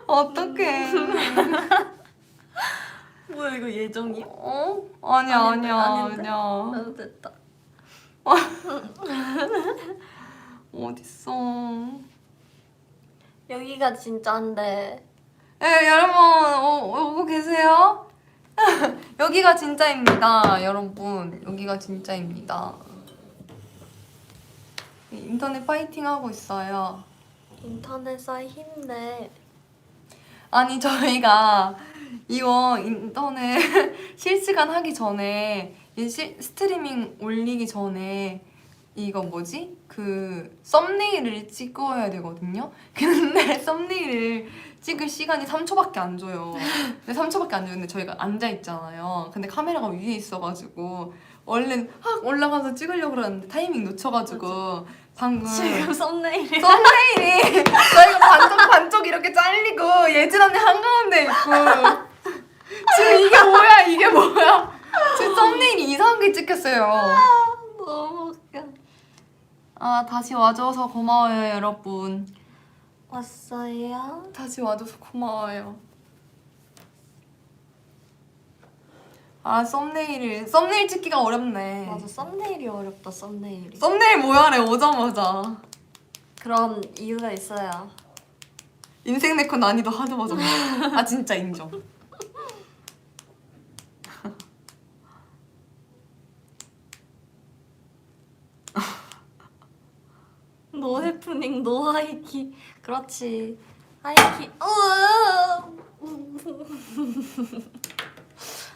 어떡해. 뭐야 이거 예정이야? 어? 아니야. 아닌데? 아니야. 됐다. 어딨어. 여기가 진짜인데. 예, 여러분 오고 계세요? 여기가 진짜입니다, 여러분. 여기가 진짜입니다. 인터넷 파이팅 하고 있어요. 인터넷에 힘내. 아니 저희가 이거 인터넷 실시간 하기 전에 스트리밍 올리기 전에 이거 뭐지? 그 썸네일을 찍어야 되거든요? 근데 썸네일을 찍을 시간이 3초밖에 안 줘요. 근데 3초밖에 안 주는데 저희가 앉아있잖아요. 근데 카메라가 위에 있어가지고 얼른 확 올라가서 찍으려고 그러는데 타이밍 놓쳐가지고 방금 지금 썸네일이 썸네일이 저희가 반쪽 이렇게 잘리고 예진 언니 한가운데 있고 지금 이게 뭐야 지금 썸네일이 이상하게 찍혔어요. 너무 웃겨. 아 다시 와줘서 고마워요 여러분. 왔어요? 다시 와줘서 고마워요. 아 썸네일 찍기가 어렵네. 맞아, 썸네일이 어렵다. 썸네일이. 썸네일 뭐야래 오자마자. 그런 이유가 있어요. 인생 네컷 난이도 하도 맞아. 아 진짜 인정. 노 해프닝, 노 하이키. 그렇지. 하이키. 우와.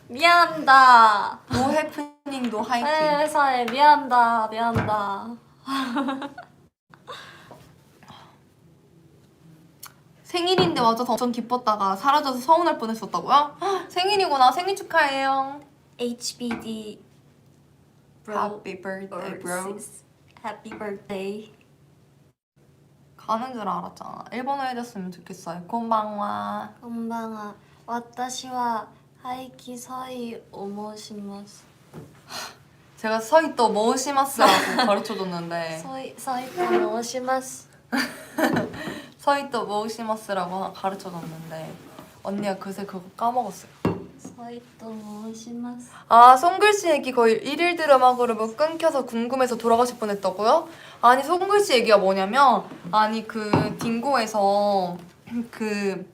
미안하다. 노 해프닝 노 하이킹. 회사에 미안하다. 생일인데 와줘서 엄청 기뻤다가 사라져서 서운할 뻔했었다고요? 헉, 생일이구나. 생일 축하해요. HBD Happy birthday, bro. Happy birthday. 가는 줄 알았잖아. 일본어 해줬으면 좋겠어요. 곤방와. 건방아. 와타시와 하이키 서이 오모시마스. 제가 서이또 모시마스라고 가르쳐줬는데 서이 오모시마스. 서이또 모시마스라고 가르쳐줬는데 언니가 그새 그거 까먹었어요. 서이 오모시마스. 아 손글씨 얘기 거의 1일 드라마 그룹을 끊겨서 궁금해서 돌아가실 뻔했다고요? 아니 손글씨 얘기가 뭐냐면 아니 그 딩고에서 그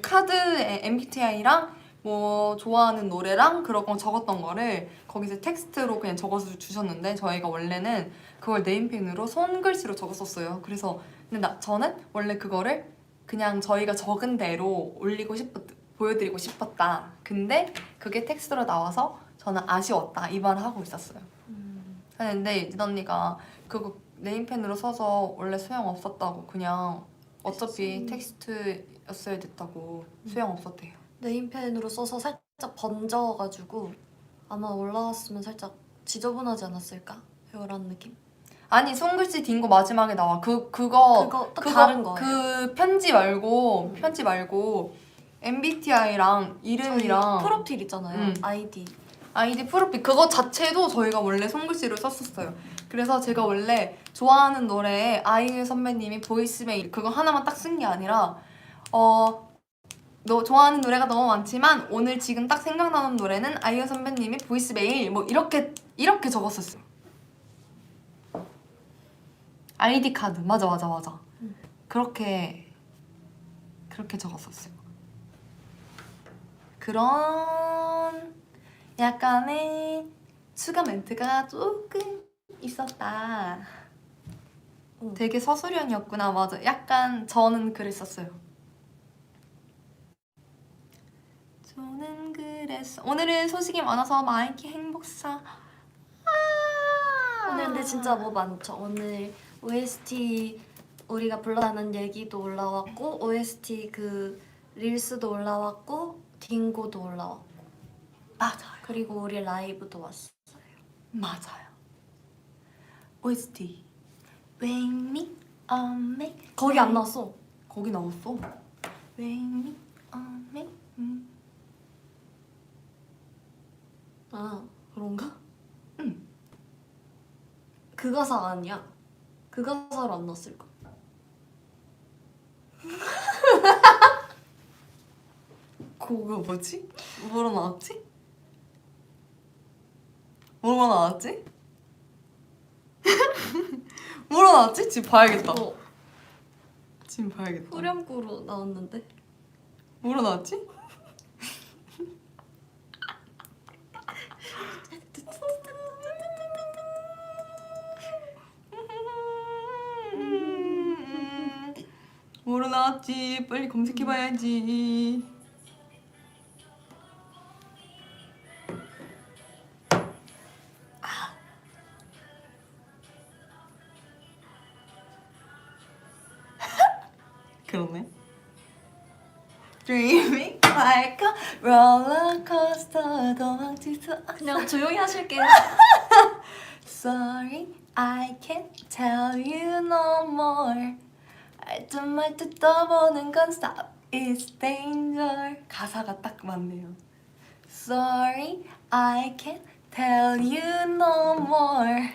카드에 MBTI랑 뭐 좋아하는 노래랑 그런 거 적었던 거를 거기서 텍스트로 그냥 적어서 주셨는데 저희가 원래는 그걸 네임펜으로 손글씨로 적었었어요. 그래서 근데 저는 원래 그거를 그냥 저희가 적은 대로 보여드리고 싶었다. 근데 그게 텍스트로 나와서 저는 아쉬웠다 이 말을 하고 있었어요. 근데 이진 언니가 그거 네임펜으로 써서 원래 소용 없었다고 그냥 어차피 텍스트였어야 됐다고 소용 없었대요. 네임펜으로 써서 살짝 번져가지고 아마 올라왔으면 살짝 지저분하지 않았을까? 이런 느낌? 아니 손글씨 딩고 마지막에 나와 그거 또 다른 거예요. 그 편지 말고 MBTI랑 이름이랑 저희 프로필 있잖아요. 아이디 프로필 그거 자체도 저희가 원래 손글씨로 썼었어요. 그래서 제가 원래 좋아하는 노래에 아이유 선배님이 보이스메일 그거 하나만 딱 쓴 게 아니라 너 좋아하는 노래가 너무 많지만 오늘 지금 딱 생각나는 노래는 아이유 선배님이 보이스메일 뭐 이렇게 적었었어요. 아이디 카드 맞아. 그렇게 적었었어요. 그런 약간의 추가 멘트가 조금 있었다. 되게 서술형이었구나. 맞아. 약간 저는 그랬었어요. 저는 그랬어. 오늘은 소식이 많아서 마이키 행복사. 오늘 근데 진짜 뭐 많죠. 오늘 OST 우리가 불러다는 얘기도 올라왔고 OST 그 릴스도 올라왔고 딩고도 올라왔고 맞아요. 그리고 우리 라이브도 왔어요. 맞아요. OST Wake me up, make 거기 안 나왔어. 거기 나왔어. Wake me up, make 아 그런가? 응. 그 가사 아니야. 그 가사로 안 났을까? 그거 뭐지? 뭐로 나왔지? 뭐로 나왔지? 뭐로 나왔지? 지금 봐야겠다. 지금 봐야겠다. 후렴구로 나왔는데. 뭐로 나왔지? 뭐로 나왔지? 빨리 검색해봐야지. 그러네. Dreaming like a roller coaster 도망칠 수 없어. 그냥 조용히 하실게요. Sorry, I can't tell you no more. 알듯 말듯 떠보는 건 stop is danger. 가사가 딱 맞네요. Sorry, I can't tell you no more.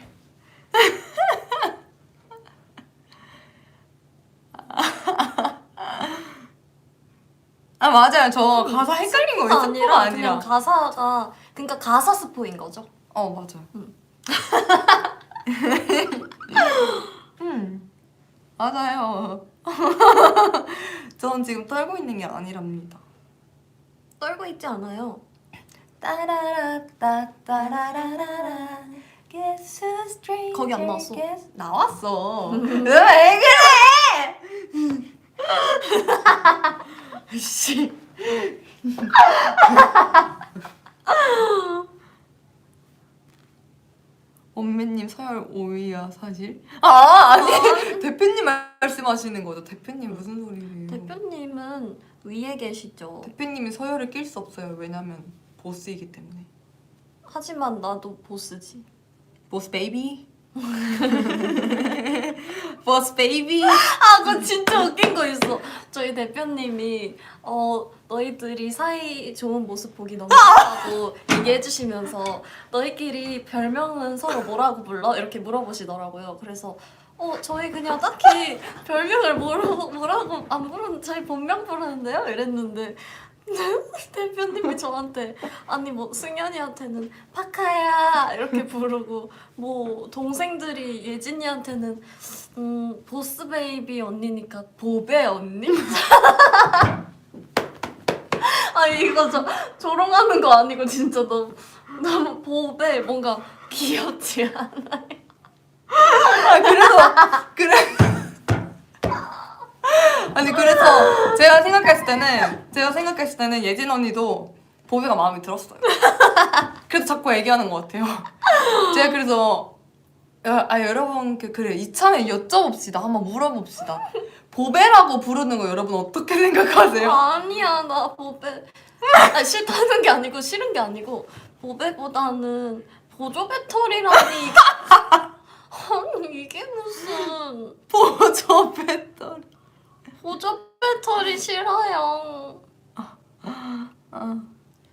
아 맞아요. 저 가사 헷갈린 거 스포가 스포가 아니라 그냥 아니라. 가사가 그러니까 가사 스포인 거죠. 맞아요. 맞아요. 전 지금 떨고 있는 게 아니랍니다. 떨고 있지 않아요. 따라라따 따라라라라 Guess who's stranger 거기 안 나왔어. 나왔어. 왜 그래? 씨. 엄매님 서열 5위야 사실? 아니 대표님 말씀하시는 거죠. 대표님 무슨 소리예요? 대표님은 위에 계시죠. 대표님이 서열을 낄 수 없어요. 왜냐면 보스이기 때문에. 하지만 나도 보스지. 보스 베이비? 보스 베이비? 그거 진짜 웃긴 거 있어. 저희 대표님이 너희들이 사이 좋은 모습 보기 너무 좋다고 얘기해 주시면서 너희끼리 별명은 서로 뭐라고 불러? 이렇게 물어보시더라고요. 그래서 저희 그냥 딱히 별명을 뭐라고 안 부르는 저희 본명 부르는데요? 이랬는데 대표님이 저한테 아니 뭐 승현이한테는 파카야 이렇게 부르고 뭐 동생들이 예진이한테는 보스 베이비 언니니까 보배 언니? 아니 이거 조롱하는 거 아니고 진짜 너무 보배 뭔가 귀엽지 않아요? 아니 그래서 제가 생각했을 때는 예진 언니도 보배가 마음에 들었어요. 그래서 자꾸 얘기하는 것 같아요. 제가 그래서 여러분 그래 이참에 여쭤봅시다. 한번 물어봅시다. 보배라고 부르는 거 여러분 어떻게 생각하세요? 아니야 나 보배 싫다는 게 아니고 싫은 게 아니고 보배보다는 보조 배터리라니 아니 이게 무슨 보조 배터리. 보조 배터리 싫어요.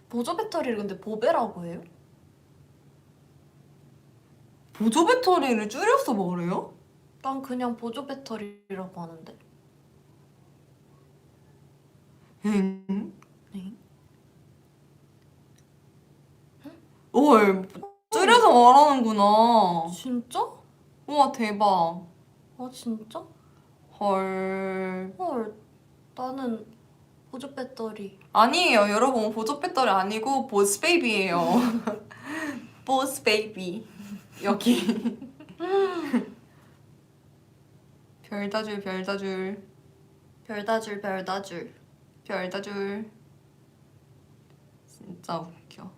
보조 배터리를 근데 보배라고 해요? 보조 배터리를 줄여서 뭐래요? 난 그냥 보조 배터리라고 하는데. 응? 네? 줄여서 말하는구나. 진짜? 우와 대박. 진짜? 헐. 헐 나는 보조 배터리. 아니에요 여러분 보조 배터리 아니고 보스 베이비예요. 보스 베이비 여기. 별다줄 별다줄 별다줄 별다줄. 별다줄. 진짜 웃겨.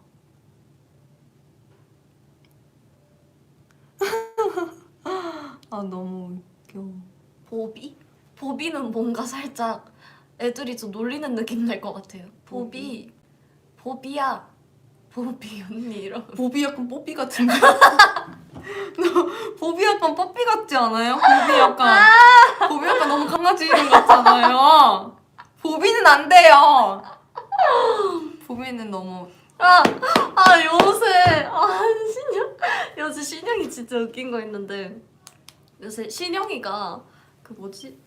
너무 웃겨. 보비? 보비는 뭔가 살짝 애들이 좀 놀리는 느낌 날 것 같아요. 보비야. 보비 언니 이런. 보비 약간 뽀삐 같은데? 보비 약간 뽀삐 같지 않아요? 보비 약간 너무 강아지 이름 같잖아요. 보비는 안 돼요. 보비는 너무 요새 신영이 진짜 웃긴 거 있는데 요새 신영이가 그 뭐지?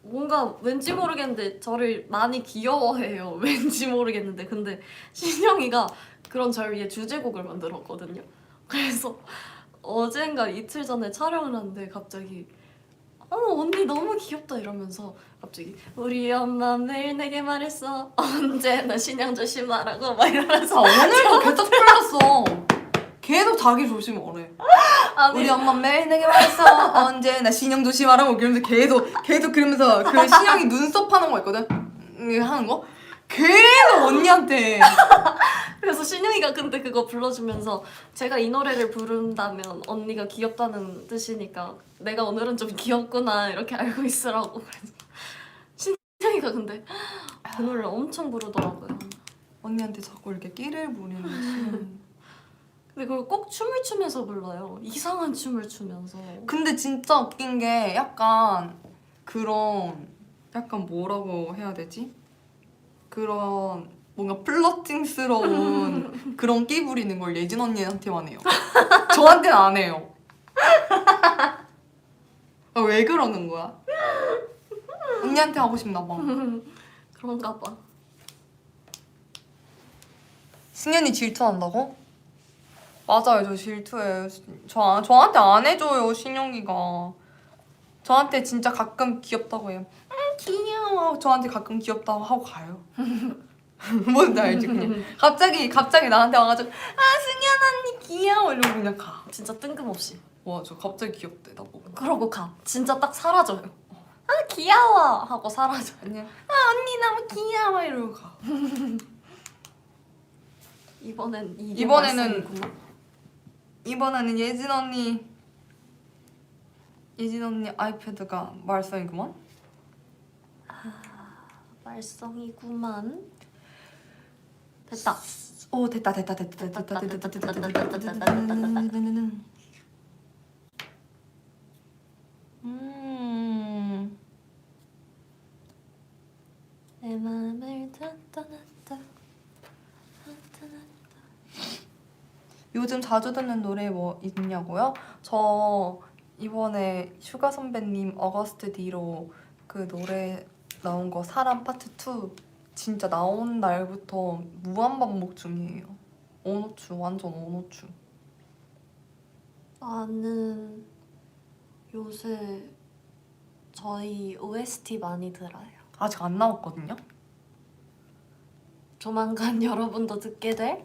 뭔가 왠지 모르겠는데 저를 많이 귀여워해요. 왠지 모르겠는데 근데 신영이가 그런 절 위해 주제곡을 만들었거든요. 그래서 어젠가 이틀 전에 촬영을 하는데 갑자기 언니 너무 귀엽다 이러면서 갑자기 우리 엄마 매일 내게 말했어 언제나 신영 조심하라고 막 이러면서 오늘도 계속 풀렸어. 계속 자기 조심하래. 아니 우리 엄마 매일 내게 말했어 언제나 신영 조심하라고 그러면서 계속 그러면서 그 신영이 눈썹 하는 거 있거든. 하는 거 계속 언니한테. 그래서 신영이가 근데 그거 불러주면서 제가 이 노래를 부른다면 언니가 귀엽다는 뜻이니까 내가 오늘은 좀 귀엽구나 이렇게 알고 있으라고 그래서 신영이가 근데 그 노래를 엄청 부르더라고요. 언니한테 자꾸 이렇게 끼를 부리는 신영. 근데 그걸 꼭 춤을 추면서 불러요. 이상한 춤을 추면서. 근데 진짜 웃긴 게 약간 그런 약간 뭐라고 해야 되지? 그런 뭔가 플러팅스러운 그런 끼 부리는 걸 예진 언니한테만 해요. 저한테는 안 해요. 아, 왜 그러는 거야? 언니한테 하고 싶나 봐. 그런가 봐. 승현이 질투한다고? 맞아요, 저 질투해요. 저한테 안 해줘요, 신영이가. 저한테 진짜 가끔 귀엽다고 해요. 귀여워. 저한테 가끔 귀엽다고 하고 가요. 뭔지 알지? 그냥 갑자기 나한테 와가지고 승현 언니 귀여워 이러고 그냥 가. 진짜 뜬금없이. 와, 저 갑자기 귀엽대 나보고. 그러고 가. 진짜 딱 사라져요. 귀여워 하고 사라져. 그냥 언니 너무 귀여워 이러고 가. 이번에는 예진 언니 아이패드가 말썽이구만. 말썽이구만. 됐다. 오, 됐다. 내 맘을 다 떠났다. 요즘 자주 듣는 노래 뭐 있냐고요? 저 이번에 슈가 선배님 어거스트 D로 그 노래 나온 거 사람 파트 2 진짜 나온 날부터 무한 반복 중이에요. 오노추, 완전 오노추. 나는 요새 저희 OST 많이 들어요. 아직 안 나왔거든요? 조만간 여러분도 듣게 될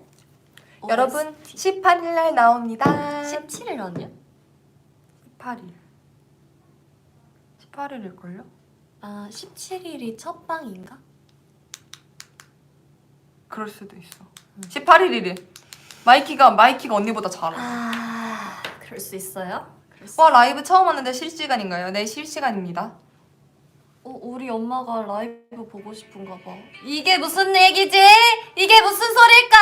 여러분 18일날 나옵니다. 17일 아니야? 18일일걸요? 아 17일이 첫 방인가? 그럴 수도 있어. 18일이래. 마이키가 언니보다 잘 알아. 그럴 수 있어요? 와, 라이브 처음 왔는데 실시간인가요? 네, 실시간입니다. 우리 엄마가 라이브 보고 싶은가 봐. 이게 무슨 얘기지? 이게 무슨 소릴까?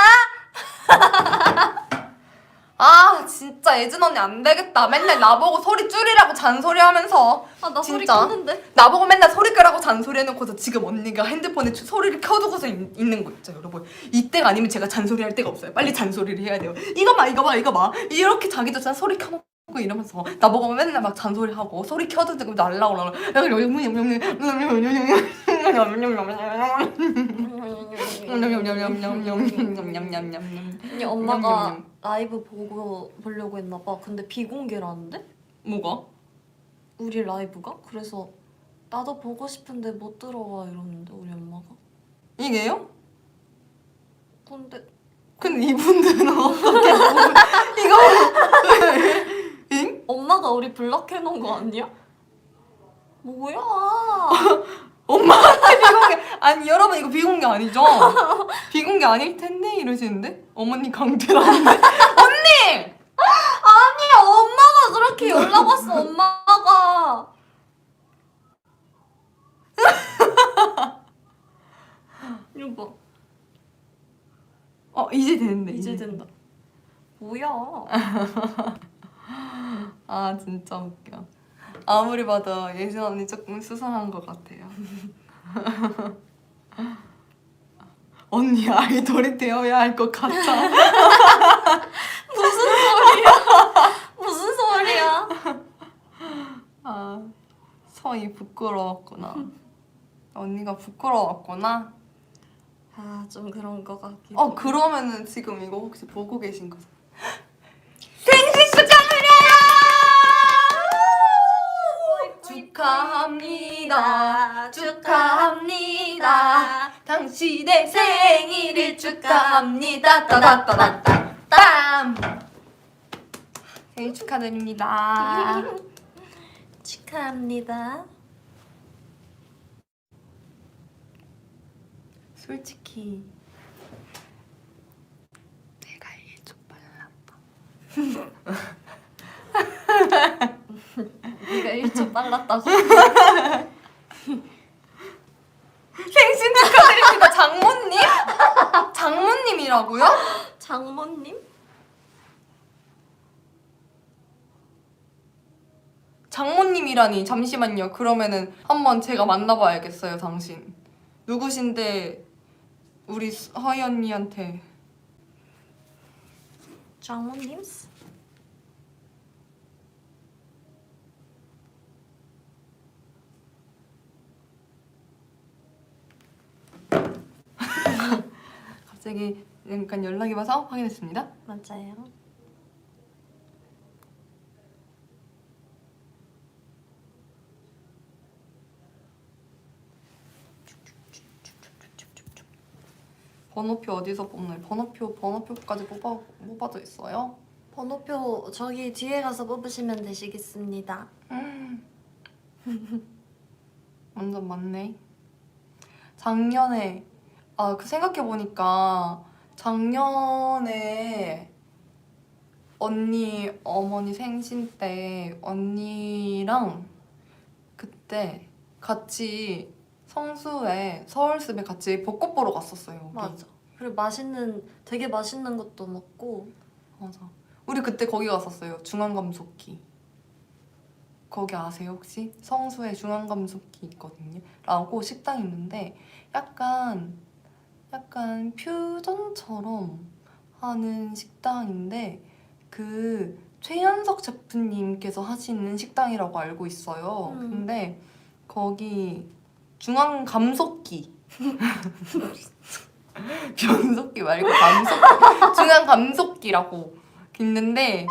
아, 진짜 예진 언니 안 되겠다. 맨날 나보고 소리 줄이라고 잔소리하면서. 나 소리 진짜. 켰는데? 나보고 맨날 소리 끄라고 잔소리해놓고서 지금 언니가 핸드폰에 소리를 켜두고서 있는 거 있죠, 여러분. 이때가 아니면 제가 잔소리할 데가 없어요. 빨리 잔소리를 해야 돼요. 이거 봐. 이렇게 자기도 진짜 소리 켜놓고 이러면서 나보고 맨날 막 잔소리하고 소리 켜두고 날라오라. 아니 엄마가 라이브 보려고 했나 봐. 근데 비공개라는데? 뭐가? 우리 라이브가? 그래서 나도 보고 싶은데 못 들어와 이러는데 우리 엄마가. 이게요? 근데 이분들은 어떻게 이거 잉? 엄마가 우리 블락해놓은 거 아니야? 뭐야? 엄마한테 비공개. 아니 여러분 이거 비공개 아니죠? 비공개 아닐 텐데 이러시는데 어머니 강퇴라는데. 언니! 아니 엄마가 그렇게 연락 왔어. 엄마가. 이거 봐. 이제 되는데. 이제 된다. 뭐야? 아 진짜 웃겨. 아무리 봐도 예진 언니 조금 수상한 것 같아요. 언니 아이돌이 되어야 할 것 같아. 무슨 소리야? 아, 서희 부끄러웠구나. 언니가 부끄러웠구나. 아, 좀 그런 거 같기도. 그러면은 지금 이거 혹시 보고 계신 거죠? 축하합니다. 축하합니다. 당신의 생일을 축하합니다. 따다따다따. 생일 축하드립니다. 축하합니다. 솔직히 내가 1초 빨랐다. 네가 1초 빨랐다고? 생신 축하드립니다. 장모님? 장모님이라고요? 장모님? 장모님이라니. 잠시만요. 그러면은 한번 제가 만나봐야겠어요. 당신 누구신데 우리 허이 언니한테. 장모님? 갑자기 약간 연락이 와서 확인했습니다. 맞아요. 번호표 어디서 뽑나요? 번호표까지 뽑아도 있어요? 번호표 저기 뒤에 가서 뽑으시면 되시겠습니다. 완전 많네. 작년에 그 생각해보니까 작년에 언니 어머니 생신 때 언니랑 그때 같이 성수에 서울숲에 같이 벚꽃 보러 갔었어요. 우리. 맞아. 그리고 되게 맛있는 것도 먹고. 맞아. 우리 그때 거기 갔었어요. 중앙감속기. 거기 아세요 혹시? 성수에 중앙감속기 있거든요. 라고 식당이 있는데 약간 퓨전처럼 하는 식당인데 그 최연석 셰프님께서 하시는 식당이라고 알고 있어요. 근데 거기 중앙감속기 변속기 말고 감속기 중앙감속기라고 있는데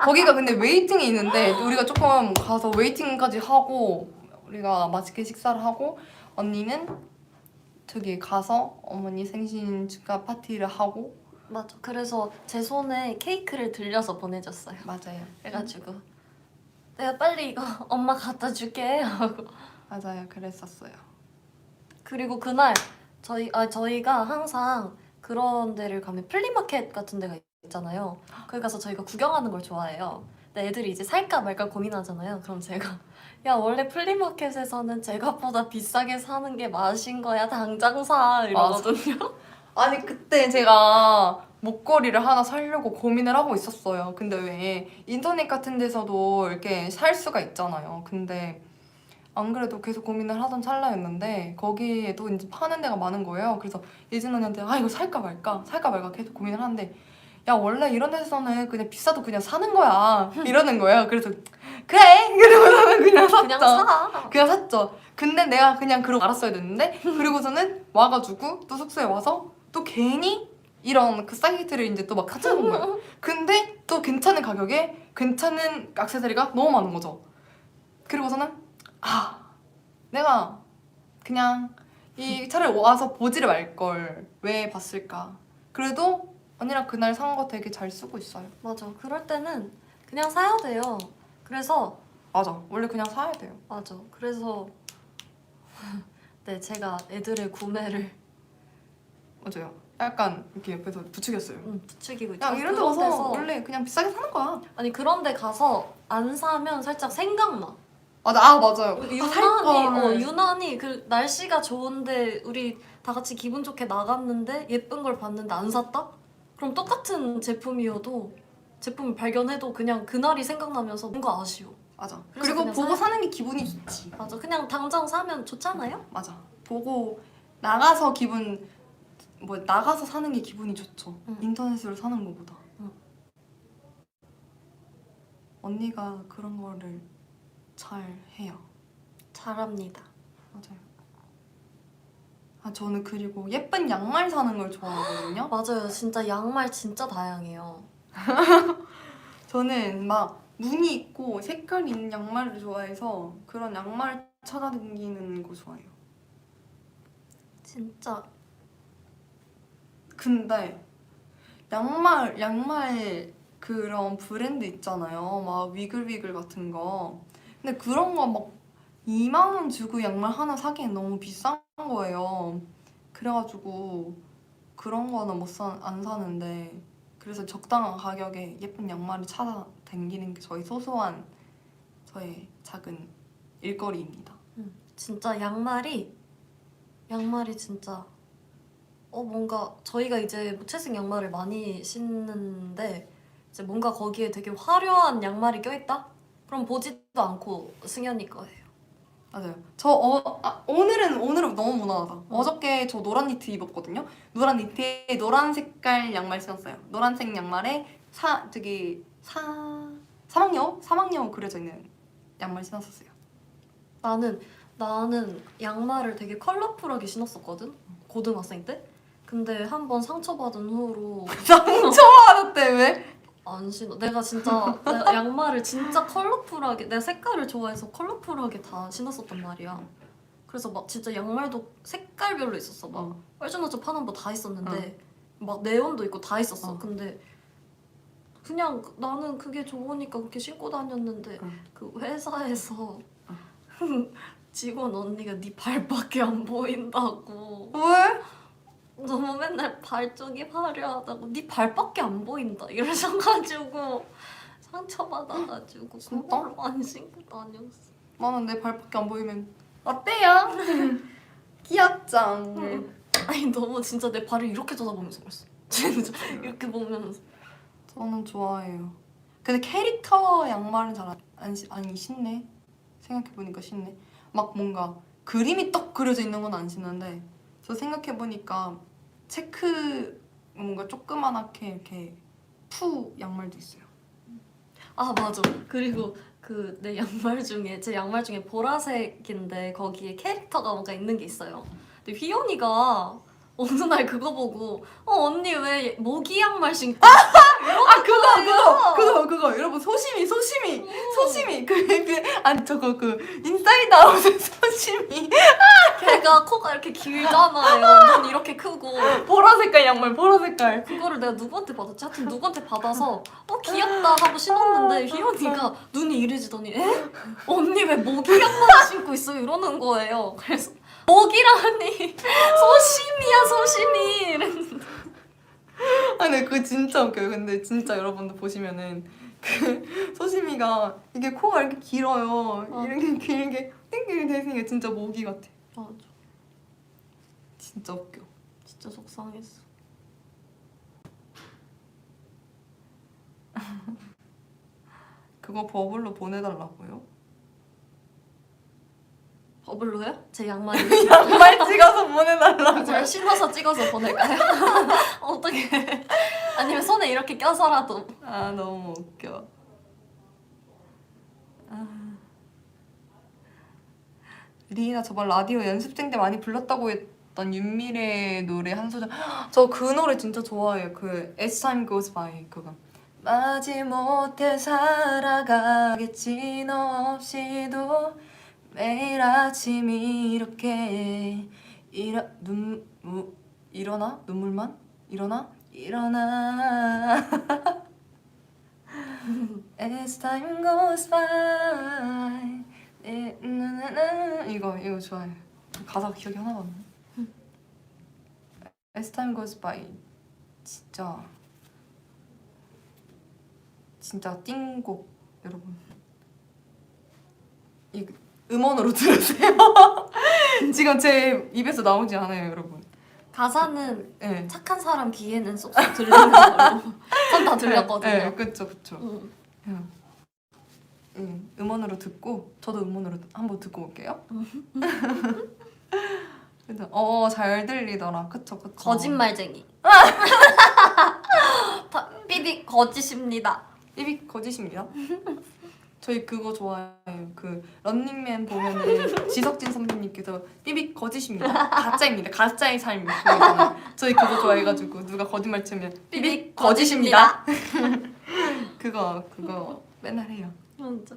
거기가 근데 웨이팅이 있는데 우리가 조금 가서 웨이팅까지 하고 우리가 맛있게 식사를 하고 언니는 저기 가서 어머니 생신 축하 파티를 하고. 맞아. 그래서 제 손에 케이크를 들려서 보내줬어요. 맞아요. 그래가지고 내가 빨리 이거 엄마 갖다 줄게 하고. 맞아요. 그랬었어요. 그리고 그날 저희가 항상 그런 데를 가면 플리마켓 같은 데가 있잖아요. 거기 가서 저희가 구경하는 걸 좋아해요. 근데 애들이 이제 살까 말까 고민하잖아요. 그럼 제가 야 원래 플리마켓에서는 제값보다 비싸게 사는 게 맛인 거야. 당장 사 이러거든요. 아니 그때 제가 목걸이를 하나 사려고 고민을 하고 있었어요. 근데 왜 인터넷 같은 데서도 이렇게 살 수가 있잖아요. 근데 안 그래도 계속 고민을 하던 찰나였는데 거기에도 이제 파는 데가 많은 거예요. 그래서 예진 언니한테 이거 살까 말까 계속 고민을 하는데 야 원래 이런 데서는 그냥 비싸도 그냥 사는 거야 이러는 거예요. 그래서 그래 그러고서는 그냥 샀죠. 그냥 사. 그냥 샀죠. 근데 내가 그냥 그러고 알았어야 됐는데 그리고서는 와가지고 또 숙소에 와서 또 괜히 이런 그 사이트를 이제 또 막 찾아본 거예요. 근데 또 괜찮은 가격에 괜찮은 액세서리가 너무 많은 거죠. 그리고서는 내가 그냥 이 차를 와서 보지를 말걸 왜 봤을까. 그래도 언니랑 그날 산 거 되게 잘 쓰고 있어요. 맞아. 그럴 때는 그냥 사야 돼요. 그래서 맞아. 원래 그냥 사야 돼요. 맞아. 그래서 네 제가 애들의 구매를 맞아요. 약간 이렇게 옆에서 부추겼어요. 부추기고 있죠. 야 이런 데 그런 와서 데서 원래 그냥 비싸게 사는 거야. 아니 그런 데 가서 안 사면 살짝 생각나. 맞아요. 유난히 그 날씨가 좋은데 우리 다 같이 기분 좋게 나갔는데 예쁜 걸 봤는데 안 샀다? 그럼 똑같은 제품이어도 제품을 발견해도 그냥 그날이 생각나면서 뭔가 아쉬워. 맞아. 그래서 그리고 그냥 보고 사는 게 기분이 좋지. 맞아. 그냥 당장 사면 좋잖아요. 맞아. 보고 나가서 나가서 사는 게 기분이 좋죠. 응. 인터넷으로 사는 것보다. 응. 언니가 그런 거를 잘 해요. 잘합니다. 맞아요. 저는 그리고 예쁜 양말 사는 걸 좋아하거든요. 맞아요. 진짜 양말 진짜 다양해요. 저는 막 무늬 있고 색깔 있는 양말을 좋아해서 그런 양말 찾아다니는 거 좋아해요. 진짜 근데 양말 그런 브랜드 있잖아요. 막 위글위글 같은 거. 근데 그런 거 막 2만 원 주고 양말 하나 사기엔 너무 비싼 거예요. 그래가지고 그런 거는 안 사는데 그래서 적당한 가격에 예쁜 양말을 찾아다니는 게 저의 작은 일거리입니다. 진짜 양말이 진짜 뭔가 저희가 이제 무채색 양말을 많이 신는데 이제 뭔가 거기에 되게 화려한 양말이 껴있다? 그럼 보지도 않고 승현이 거예요. 맞아요. 오늘은 너무 무난하다. 어저께 저 노란 니트 입었거든요. 노란 니트에 노란 색깔 양말 신었어요. 노란색 양말에 사막여우 그려져 있는 양말 신었었어요. 나는 양말을 되게 컬러풀하게 신었었거든? 고등학생 때? 근데 한 번 상처받은 후로 상처받았대 왜? 안 신어. 내가 진짜 내 양말을 진짜 컬러풀하게 내 색깔을 좋아해서 컬러풀하게 다 신었었단 말이야. 그래서 막 진짜 양말도 색깔별로 있었어. 막 얼큰어쩍 파는 거 다 있었는데 막 네온도 있고 다 있었어. 근데 그냥 나는 그게 좋으니까 그렇게 신고 다녔는데 그 회사에서 직원 언니가 네 발밖에 안 보인다고. 왜? 너무 맨날 발 쪽이 화려하다고 네 발밖에 안 보인다 이러셔가지고 상처받아가지고 진짜? 그걸로 안 신고 다녔어. 나는 내 발밖에 안 보이면 어때요? 귀엽죠? 아니 너무 진짜 내 발을 이렇게 쳐다보면서 그랬어. 진짜 이렇게 보면서. 저는 좋아해요. 근데 캐릭터 양말은 아니 신네. 생각해보니까 신네. 막 뭔가 그림이 떡 그려져 있는 건 안 신는데 저 생각해보니까 체크 뭔가 조그만하게 이렇게 양말도 있어요. 아 맞아. 그리고 그 내 양말 중에 제 양말 중에 보라색인데 거기에 캐릭터가 뭔가 있는 게 있어요. 근데 휘연이가 어느 날 그거 보고 언니 왜 모기 양말 신고 그거 여러분 소심이 인사이드 아웃의 소심이 걔가 코가 이렇게 길잖아요. 눈 이렇게 크고. 보라 색깔 양말 보라 색깔. 그거를 내가 누구한테 받았지? 하여튼 누구한테 받아서 귀엽다 하고 신었는데 휘연이가 눈이 이래지더니 언니 왜 모기 양말 신고 있어? 이러는 거예요. 그래서 모기라니 소심이 이랬는데. 아니 그거 진짜 웃겨요. 근데 진짜 여러분들 보시면은 그 소심이가 이게 코가 이렇게 길어요. 이렇게 길게 땡기게 되니까 진짜 모기 같아. 맞아. 진짜 웃겨. 진짜 속상했어. 그거 버블로 보내달라고요? 버블로요? 제 양말 양말 찍어서 보내달라고. 잘 신어서 찍어서 보낼까요? 어떻게? 아니면 손에 이렇게 껴서라도. 아 너무 웃겨. 리나 저번 라디오 연습생 때 많이 불렀다고 했던 윤미래의 노래 한 소절. 저 그 노래 진짜 좋아해요. 그 As Time Goes By 그거. 마지못해 살아가겠지 너 없이도 매일 아침 이렇게 일어나? 눈물만? 일어나? As time goes by 이거 좋아해요. 가사가 기억이 하나도 안 나. As time goes by 진짜 띵곡 여러분. 이 음원으로 들으세요. 지금 제 입에서 나오지 않아요, 여러분. 가사는 네. 착한 사람 귀에는 쏙쏙 들리는 걸로 전 다 들렸거든요. 네, 그쵸. 응. 응. 음원으로 듣고 저도 음원으로 한번 듣고 올게요. 근데 잘 들리더라. 그쵸. 거짓말쟁이. 삐빅 거짓입니다. 삐빅 거짓입니다. 저희 그거 좋아해요. 그 런닝맨 보면은 지석진 선배님께서 삐빅 거짓입니다. 가짜입니다. 가짜의 삶. 저희 그거 좋아해가지고 누가 거짓말 치면 삐빅 거짓입니다. 그거 맨날 해요. 진짜.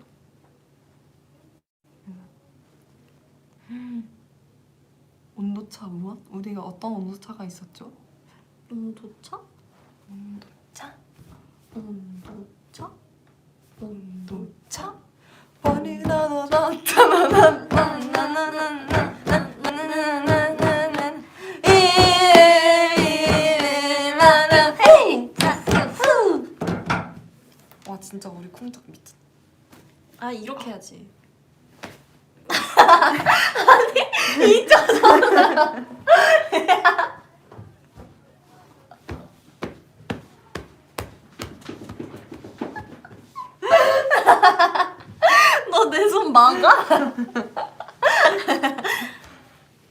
온도차 무엇? 우리가 어떤 온도차가 있었죠? 온도차? 온도차? 온도차? 온도차? 와 진짜 우리 쿵짝 미쳤. 아 이렇게 해야지. 너 내 손 막아?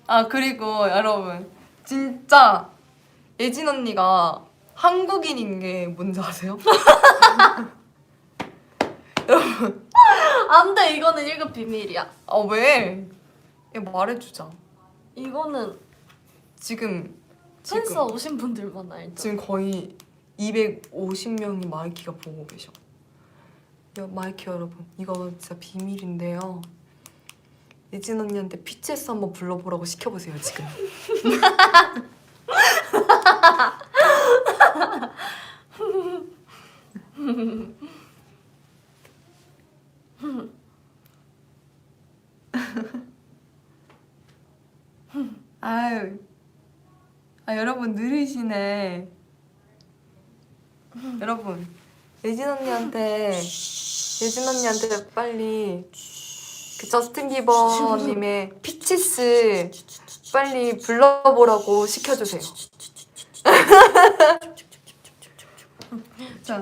아 그리고 여러분 진짜 예진 언니가 한국인인 게 뭔지 아세요? 여러분 안돼 이거는 1급 비밀이야. 아 왜? 이거 말해주자. 이거는 지금 센서 오신 분들만 알죠. 지금 거의 250명이 마이키가 보고 계셔. 마이키 여러분 이거 진짜 비밀인데요. 예진 언니한테 PTS 한번 불러보라고 시켜보세요 지금. 아유, 여러분 느리시네. 여러분 예진 언니한테 빨리 그 저스틴 비버님의 피치스 빨리 불러보라고 시켜주세요. 자,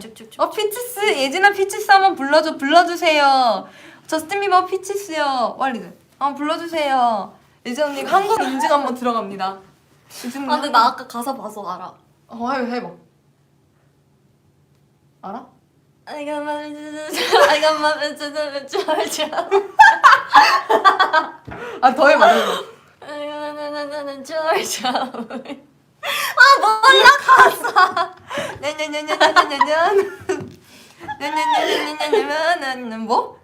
피치스 예진아 피치스 한번 불러주세요. 저스틴 비버 피치스요. 빨리 한번 불러주세요. 예진 언니가 한국 인증 한번 들어갑니다. 아 근데 나 아까 가사 봐서 알아. 해봐. 알아? I got my Georgia. 더 해봐. I got my Georgia. 아 몰라 가사. 뭐?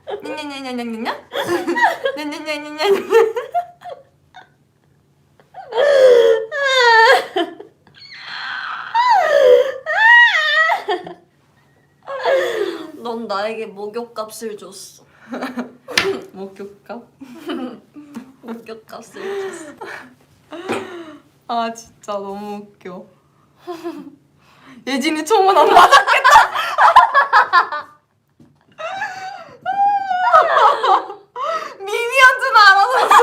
넌 나에게 목욕값을 줬어. 목욕값? 목욕값을 줬어. 아 진짜 너무 웃겨. 예진이 총은 안 맞았겠다. 미니언즈는 알아들었어.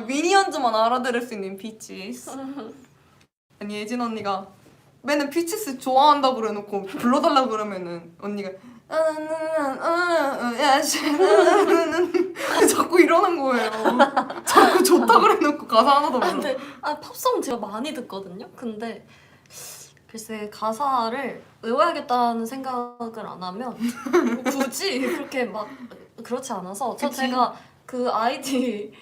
미니언즈만 알아들을 수 있는 피치스. 아니 예진 언니가 맨날 피치스 좋아한다고 그래놓고 불러달라고 그러면은 언니가 자꾸 이러는 거예요. 자꾸 좋다 그래놓고 가사 하나도 몰라. 근데 팝송 제가 많이 듣거든요. 근데 글쎄 가사를 외워야겠다는 생각을 안 하면 굳이 그렇게 막 그렇지 않아서 제가 그 아이디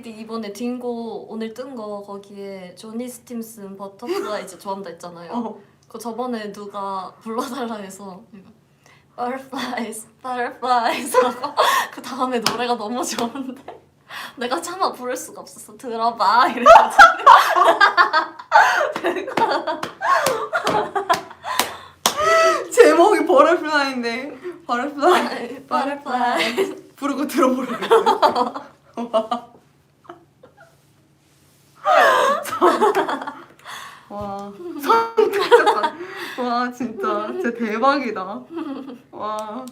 이번에 딩고 오늘 뜬 거 거기에 조니 스팀슨 버터플라이즈 좋아한다 했잖아요. 그거 저번에 누가 불러달라 해서 Butterflies 하고 그 다음에 노래가 너무 좋은데 내가 차마 부를 수가 없었어. 들어봐 이래가지고 제목이 버터플라이인데 Butterflies 부르고 들어보라고. 와, 와 진짜 대박이다. 와.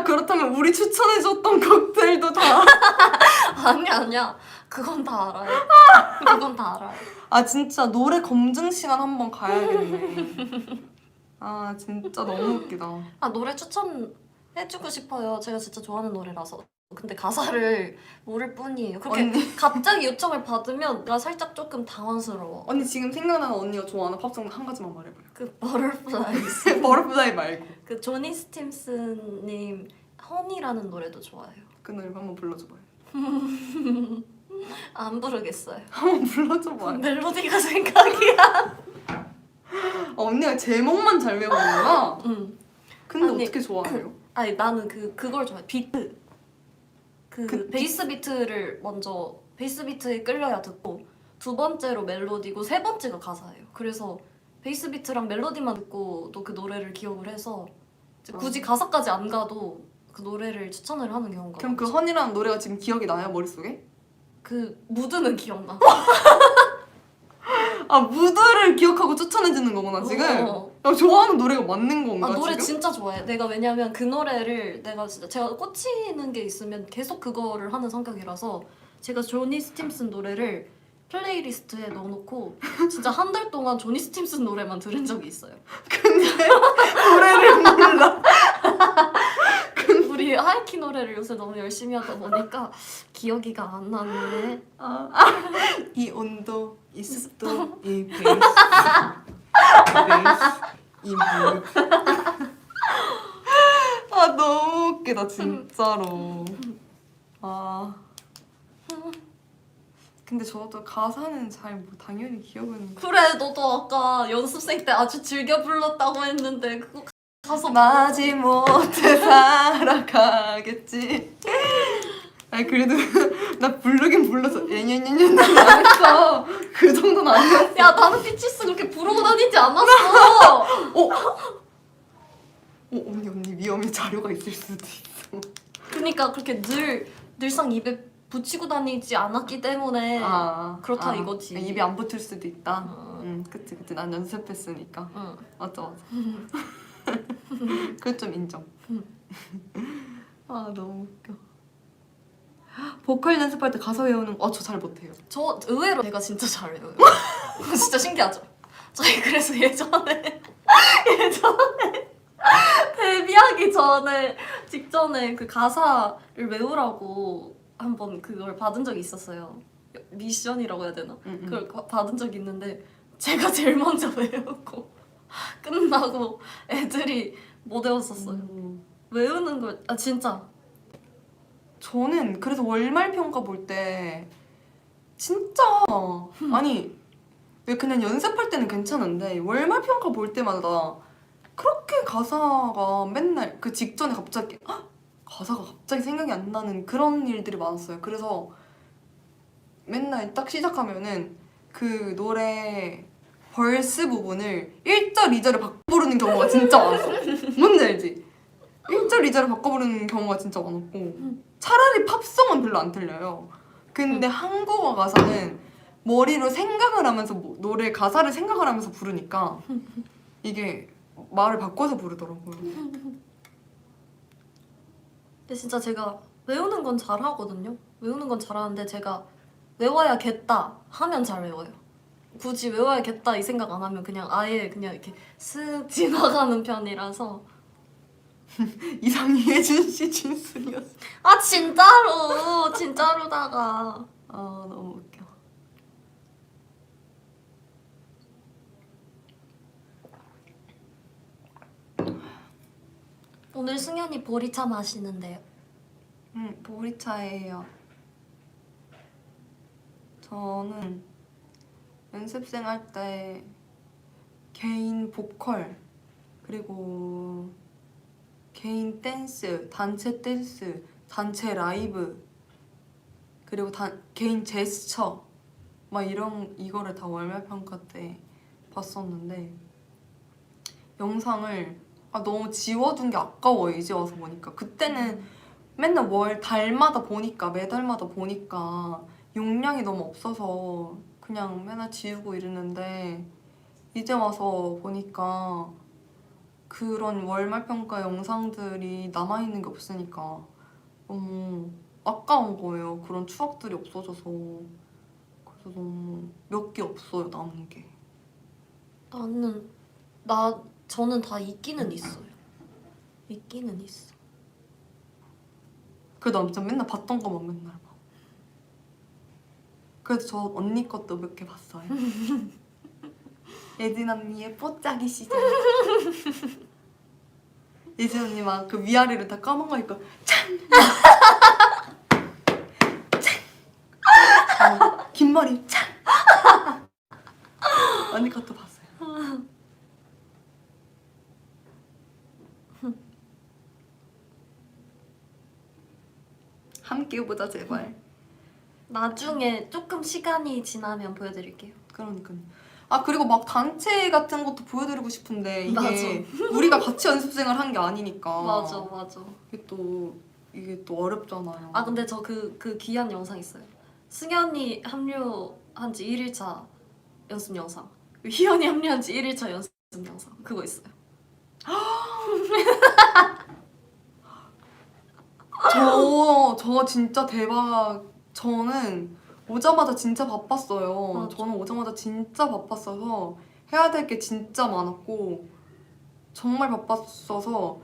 그렇다면 우리 추천해줬던 곡들도 다. 아니야 그건 다 알아요. 그건 다 알아요. 진짜 노래 검증 시간 한번 가야겠네. 아 진짜 너무 웃기다. 아 노래 추천해주고 싶어요. 제가 진짜 좋아하는 노래라서. 근데 가사를 모를 뿐이에요. 그렇게 언니. 갑자기 요청을 받으면 나 살짝 조금 당황스러워. 언니 지금 생각나는 언니가 좋아하는 팝송 한 가지만 말해봐요. 그 버터플라이스. 버터플라이 말고. 그 조니 스팀슨님 허니라는 노래도 좋아요. 그 노래 한번 불러줘봐요. 안 부르겠어요. 한번 불러줘봐요. 멜로디가 생각이 안. 언니가 제목만 잘 외우는구나. 응. 근데 아니, 어떻게 좋아해요? 아니 나는 그걸 좋아해. 비트. 그 베이스 비트를 먼저 베이스 비트에 끌려야 듣고 두 번째로 멜로디고 세 번째가 가사예요. 그래서 베이스 비트랑 멜로디만 듣고 또 그 노래를 기억을 해서 이제 굳이 가사까지 안 가도 그 노래를 추천을 하는 경우가 그럼 그 많죠. 허니라는 노래가 지금 기억이 나요 머릿속에? 그 무드는 기억나. 아 무드를 기억하고 추천해주는 거구나 지금? 어. 야, 좋아하는 노래가 맞는 건가 아 노래 지금? 진짜 좋아해. 내가 왜냐면 그 노래를 내가 진짜 제가 꽂히는 게 있으면 계속 그거를 하는 성격이라서 제가 조니 스팀슨 노래를 플레이리스트에 넣어놓고 진짜 한 달 동안 조니 스팀슨 노래만 들은 적이 있어요. 근데 노래를 몰라. 우리 하이키 노래를 요새 너무 열심히 하다 보니까 기억이가 안 나는데 이 온도, 이 습도, 이 베이스, 이 무릎. 아 너무 웃기다 진짜로. 아 근데 저도 가사는 잘 당연히 기억은. 그래 너도 아까 연습생 때 아주 즐겨 불렀다고 했는데 그거 가서 마지못해 살아가겠지. 아니 그래도 나 부르긴 불러서 예년년년 안 했어. 그 정도는 아니었어. 야 나는 피치스 그렇게 부르고 다니지 않았어. 언니 위험해. 자료가 있을 수도 있어. 그러니까 그렇게 늘상 입에 붙이고 다니지 않았기 때문에 그렇다 이거지. 입이 안 붙을 수도 있다. 어. 그치. 난 연습했으니까. 응. 맞아. 그것 좀 인정. 아 너무 웃겨. 보컬 연습할 때 가사 외우는 거 저 잘 못해요. 저 의외로 제가 진짜 잘해요. 진짜 신기하죠? 저희 그래서 예전에 데뷔하기 전에 직전에 그 가사를 외우라고 한번 그걸 받은 적이 있었어요. 미션이라고 해야 되나? 그걸 받은 적이 있는데 제가 제일 먼저 외우고 끝나고 애들이 못 외웠었어요. 외우는 걸 진짜 저는 그래서 월말 평가 볼 때 진짜 아니 왜 그냥 연습할 때는 괜찮은데 월말 평가 볼 때마다 그렇게 가사가 맨날 그 직전에 갑자기 가사가 갑자기 생각이 안 나는 그런 일들이 많았어요. 그래서 맨날 딱 시작하면은 그 노래 벌스 부분을 1절, 2절을 바꿔 부르는 경우가 진짜 많았어. 뭔지 알지? 1절, 2절을 바꿔 부르는 경우가 진짜 많았고 차라리 팝송은 별로 안 틀려요. 근데 한국어 가사는 머리로 생각을 하면서 노래 가사를 생각을 하면서 부르니까 이게 말을 바꿔서 부르더라고요. 근데 진짜 제가 외우는 건 잘하거든요. 외우는 건 잘하는데 제가 외워야겠다 하면 잘 외워요. 굳이 외워야겠다 이 생각 안 하면 그냥 아예 그냥 이렇게 쓱 지나가는 편이라서. 이상희 혜준씨 진순이었어. 아 진짜로 진짜로다가 아 너무 웃겨. 오늘 승현이 보리차 마시는데요. 보리차예요. 저는 연습생 할 때 개인 보컬 그리고 개인 댄스, 단체 라이브 그리고 개인 제스처 막 이거를 다 월말 평가 때 봤었는데 영상을 너무 지워둔 게 아까워요. 이제 와서 보니까 그때는 맨날 달마다 보니까 매달마다 보니까 용량이 너무 없어서 그냥 맨날 지우고 이러는데 이제 와서 보니까 그런 월말평가 영상들이 남아있는 게 없으니까 너무 아까운 거예요. 그런 추억들이 없어져서. 그래서 너무 몇 개 없어요, 남은 게. 나는 나 저는 다 있기는 있어요. 있기는 있어. 그래도 아무튼 맨날 봤던 것만 맨날 봐. 그래도 저 언니 것도 몇 개 봤어요. 예진 언니의 뽀짝이 시즌. 예진 언니 막 그 위아래를 다 까만 거 입고 찬! 찬! 긴 머리 찬! 언니 것도 봤어요. 함께 보자 제발. 나중에 조금 시간이 지나면 보여드릴게요. 그러니까요. 아 그리고 막 단체 같은 것도 보여드리고 싶은데 이게 맞아. 우리가 같이 연습생을 한 게 아니니까. 맞아. 이게 또 어렵잖아요. 아 근데 저 그 귀한 영상 있어요. 승현이 합류한 지 1일차 연습 영상. 희연이 합류한 지 1일차 연습 영상. 그거 있어요. 저 진짜 대박. 저는 오자마자 진짜 바빴어요. 맞아. 저는 오자마자 진짜 바빴어서 해야 될 게 진짜 많았고 정말 바빴어서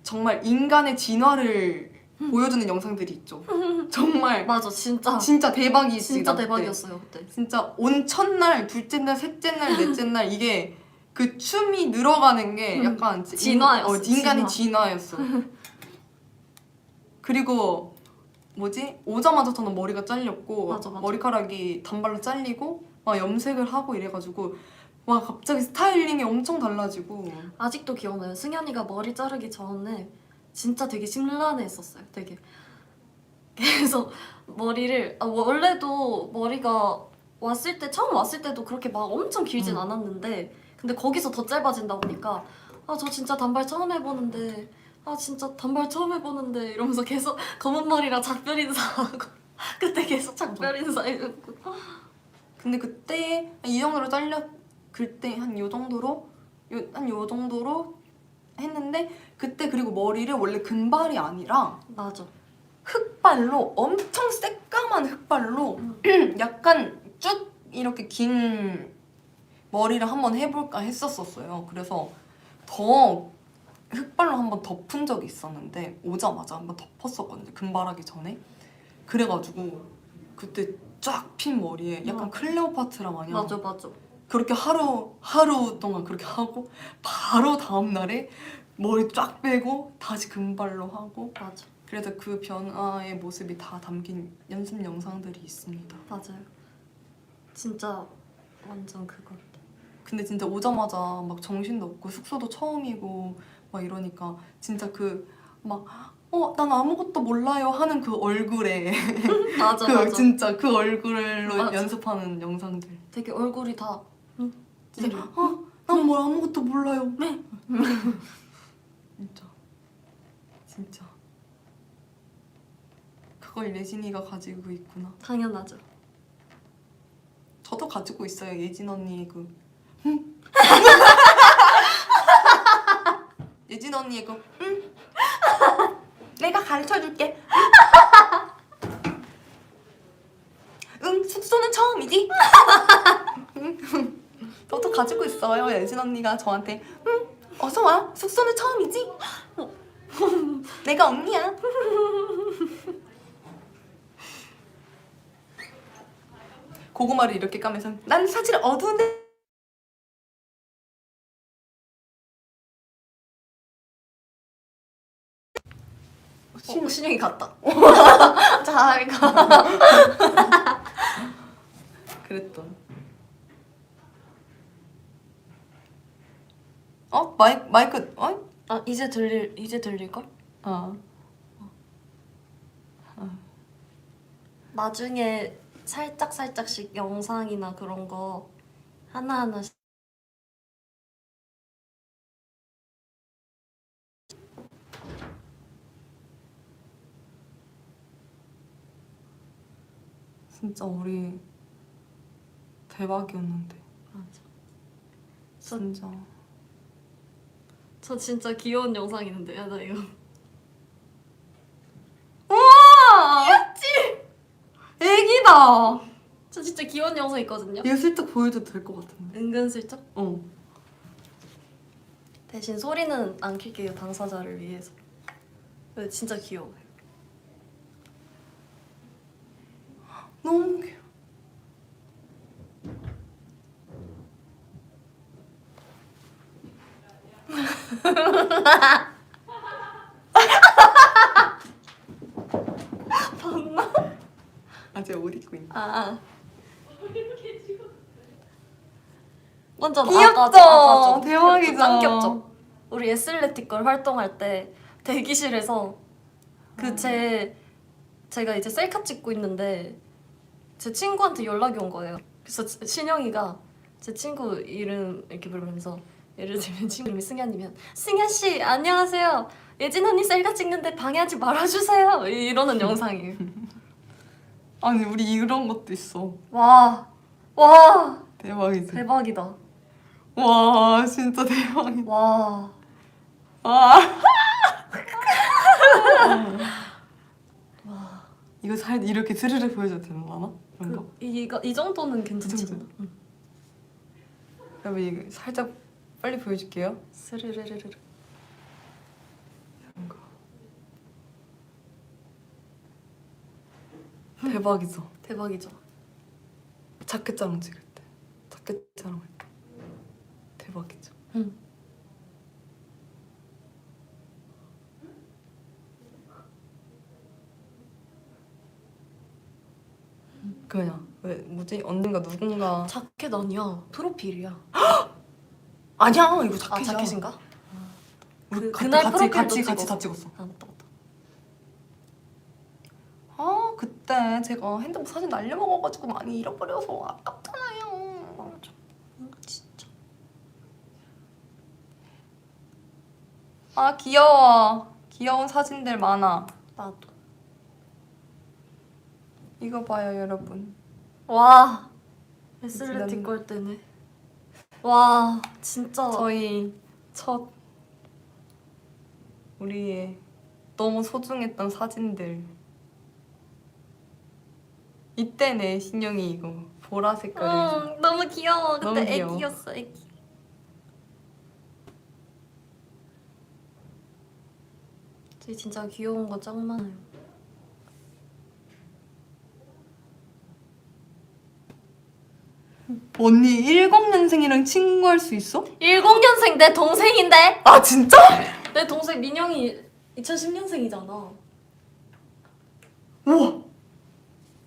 정말 인간의 진화를 보여주는 영상들이 있죠. 정말 맞아 진짜 대박이지. 진짜 나 그때. 대박이었어요 그때. 진짜 온 첫날, 둘째 날, 셋째 날, 넷째 날 이게 그 춤이 늘어가는 게 약간 진화였어, 인간의 진화였어. 그리고 뭐지? 오자마자 저는 머리가 잘렸고 맞아. 머리카락이 단발로 잘리고 막 염색을 하고 이래가지고 와 갑자기 스타일링이 엄청 달라지고 아직도 기억나요. 승현이가 머리 자르기 전에 진짜 되게 심란해했었어요. 되게 그래서 머리를 원래도 머리가 처음 왔을 때도 그렇게 막 엄청 길진 않았는데 근데 거기서 더 짧아진다 보니까 아 저 진짜 단발 처음 해보는데 아 진짜 단발 처음 해보는데 이러면서 계속 검은 머리랑 작별 인사하고 그때 계속 작별 인사해주고 근데 그때 이 정도로 그때 한 요 정도로 했는데 그때 그리고 머리를 원래 금발이 아니라 맞아. 흑발로 엄청 새까만 흑발로 약간 쭉 이렇게 긴 머리를 한번 해볼까 했었어요. 그래서 더 흑발로 한번 덮은 적이 있었는데 오자마자 한번 덮었었거든요. 금발하기 전에. 그래가지고 그때 쫙 핀 머리에 약간 클레오파트라 마냥 맞아. 그렇게 하루 동안 그렇게 하고 바로 다음 날에 머리 쫙 빼고 다시 금발로 하고 맞아. 그래서 그 변화의 모습이 다 담긴 연습 영상들이 있습니다. 맞아요. 진짜 완전 그거. 근데 진짜 오자마자 막 정신도 없고 숙소도 처음이고 막 이러니까 진짜 난 아무것도 몰라요 하는 그 얼굴에 맞아. 진짜 그 얼굴로 맞아. 연습하는 영상들. 되게 얼굴이 다 진짜 난 뭘 아무것도 몰라요. 네. 진짜 그걸 예진이가 가지고 있구나. 당연하죠. 저도 가지고 있어요. 예진 언니의 예진 언니의 내가 가르쳐줄게. 숙소는 처음이지? 저도 가지고 있어요. 예진 언니가 저한테 어서 와. 숙소는 처음이지? 내가 언니야. 고구마를 이렇게 까면서 난 사실 어두운데 신영이 갔다. 잘 가. 그랬던. 마이크 이제 들릴 걸? 나중에 살짝씩 영상이나 그런 거 하나하나씩 진짜 우리 대박이었는데. 맞아. 진짜. 저 진짜 귀여운 영상 있는데 나 이거 우와! 애기다. 저 진짜 귀여운 영상 있거든요. 이거 슬쩍 보여줘도 될 것 같은데. 은근슬쩍? 대신 소리는 안 킬게요, 당사자를 위해서. 근데 진짜 귀여워요. 너무 귀여워. 봤나? 아직 옷 입고 있네. 아. 완전 귀엽죠? 아가죠. 대박이죠? 짱 귀엽죠? 우리 에슬레틱걸 활동할 때 대기실에서 제가 이제 셀카 찍고 있는데 제 친구한테 연락이 온 거예요. 그래서 신영이가 제 친구 이름 이렇게 부르면서 예를 들면 친구 이름이 승현이면 승현 씨 안녕하세요. 예진 언니 셀카 찍는데 방해하지 말아주세요. 이러는 영상이에요. 아니 우리 이런 것도 있어. 와 대박이지. 대박이다. 와 진짜 대박이다. 와. 와. 이거 살 이렇게 스르르 보여줘도 되나? 이런 거? 이 정도는 괜찮지. 정도? 여러분 이거 살짝 빨리 보여줄게요. 스르르르르. 이런 거. 대박이죠. 대박이죠. 자켓 자랑 찍을 때, 자켓 자랑할 때 대박이죠. 응. 그냥 왜 뭐지 언젠가 누군가 자켓 아니야. 프로필이야. 아니야 이거 아 자켓이야. 자켓인가? 우리 그날 프로필도 같이 다 찍었어. 찍었어. 아 맞다 맞다. 아 그때 제가 핸드폰 사진 날려먹어가지고 많이 잃어버려서 아깝잖아요. 맞아. 진짜. 아 귀여워. 귀여운 사진들 많아. 나도. 이거 봐요 여러분. 와. 에슬레틱 걸 때네. 와 진짜. 저희 첫 우리의 너무 소중했던 사진들. 이때네 신영이 이거 보라 색깔이. 너무 귀여워. 너무 그때 귀여워. 애기였어 애기. 저희 진짜 귀여운 거 짱 많아요. 언니 10년생이랑 친구할 수 있어? 10년생 내 동생인데? 아 진짜? 내 동생 민영이 2010년생이잖아. 우와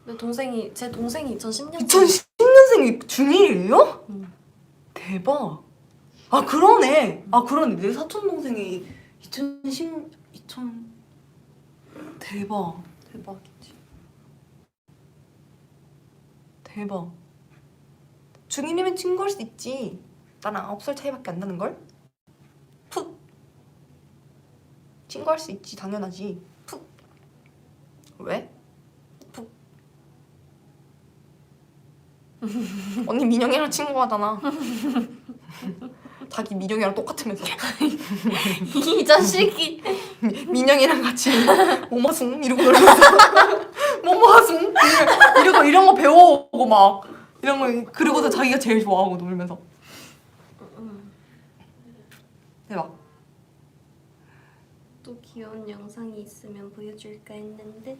제 동생이 2010년생. 2010년생이 중1이에요? 응. 대박. 아 그러네. 아 그러네. 내 사촌 동생이 2000 대박. 대박이지. 대박. 중1이면 친구할 수 있지. 나랑 9살 차이밖에 안 나는 걸? 푹. 친구할 수 있지 당연하지. 푹. 왜? 푹. 언니 민영이랑 친구하잖아. 자기 민영이랑 똑같으면서. 이 자식이. 민영이랑 같이 모마숭 이러고 놀면서 모마숭 이러고 이런 거 배워오고 막 이런 거 그리고서 자기가 제일 좋아하고 놀면서 대박. 또 귀여운 영상이 있으면 보여줄까 했는데.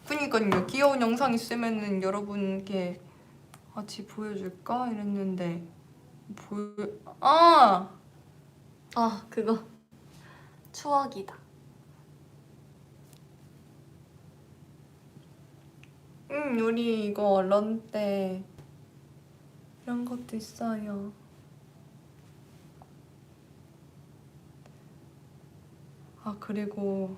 그니까요. 귀여운 영상 있으면은 여러분께 같이 보여줄까 이랬는데 아 그거 추억이다. 우리 이거 런 때 이런 것도 있어요. 아 그리고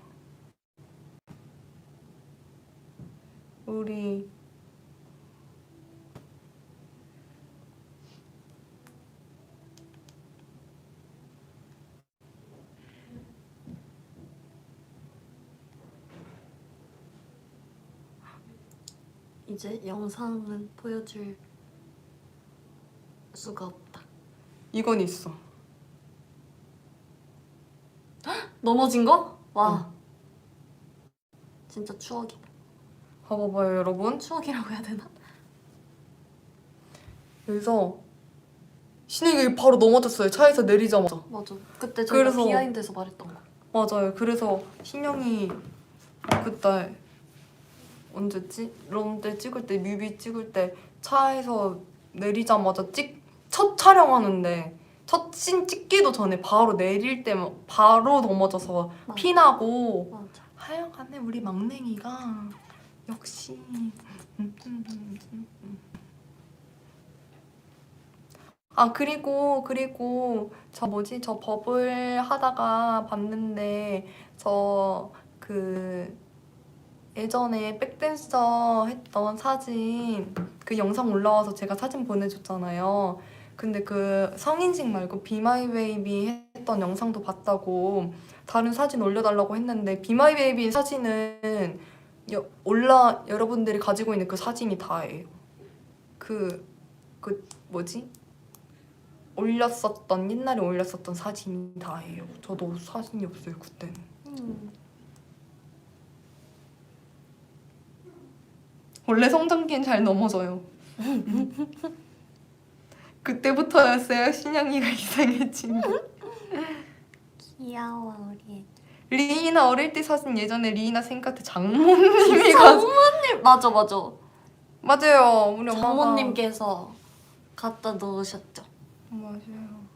우리 이제 영상은 보여줄 수가 없다. 이건 있어. 넘어진 거? 와. 진짜 추억이다. 봐봐요 여러분. 추억이라고 해야 되나? 여기서 신영이 바로 넘어졌어요. 차에서 내리자마자. 맞아. 그때 저희가 그래서- 비하인드에서 말했던 거. 맞아요. 그래서 신영이 그때 언제지? 런데 찍을 때 뮤비 찍을 때 차에서 내리자마자 첫 촬영하는데 첫 씬 찍기도 전에 바로 내릴 때 바로 넘어져서 맞아. 피나고 맞아. 하여간에 우리 막냉이가 역시 아 그리고 저 버블 하다가 봤는데 저 그 예전에 백댄서 했던 사진 그 영상 올라와서 제가 사진 보내줬잖아요. 근데 그 성인식 말고 비마이베이비 했던 영상도 봤다고 다른 사진 올려달라고 했는데 비마이베이비 사진은 여러분들이 가지고 있는 그 사진이 다예요. 그 뭐지? 옛날에 올렸었던 사진이 다예요. 저도 사진이 없어요 그때는. 원래 성장기엔 잘 넘어져요. 그때부터였어요. 신영이가 이상해진 거. 귀여워 우리 애기. 리이나 어릴 때 사진 예전에 리이나 생카트 장모님이 가서 맞아. 맞아요. 우리 엄마가 장모님께서 갖다 놓으셨죠. 맞아요.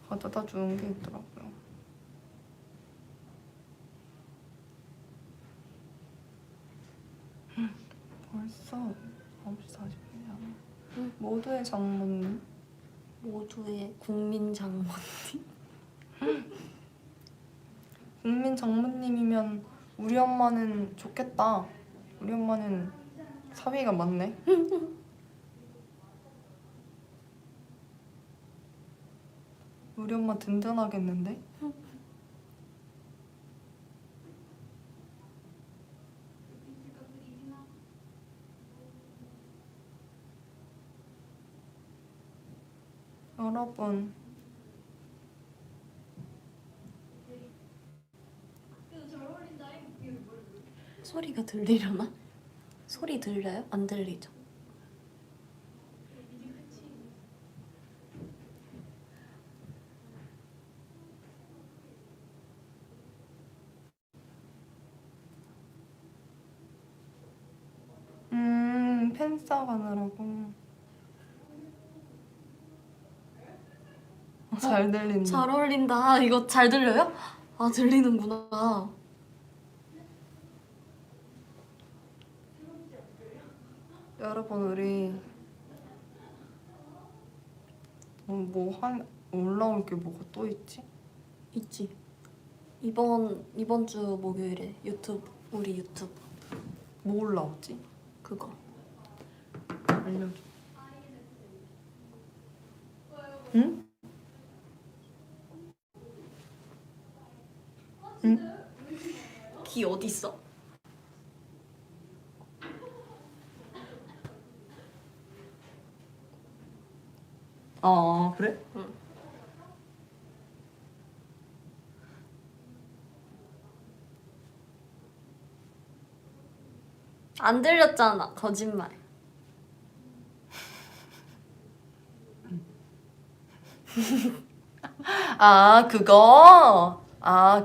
가져다 주는 게 있더라고요. 벌써 9시 40분이잖아. 모두의 장모님. 모두의 국민 장모님. 국민 장모님이면 우리 엄마는 좋겠다. 우리 엄마는 사위가 많네. 우리 엄마 든든하겠는데? 여러분 소리가 들리려나? 소리 들려요? 안 들리죠? 팬싸 가느라고. 잘 들린다. 잘 어울린다. 이거 잘 들려요? 아 들리는구나. 여러분 우리 올라올 게 뭐가 또 있지? 있지. 이번 주 목요일에 우리 유튜브 뭐 올라왔지? 그거. 알려줘. 응? 응? 귀 어디 있어? 아 그래? 응. 안 들렸잖아. 거짓말.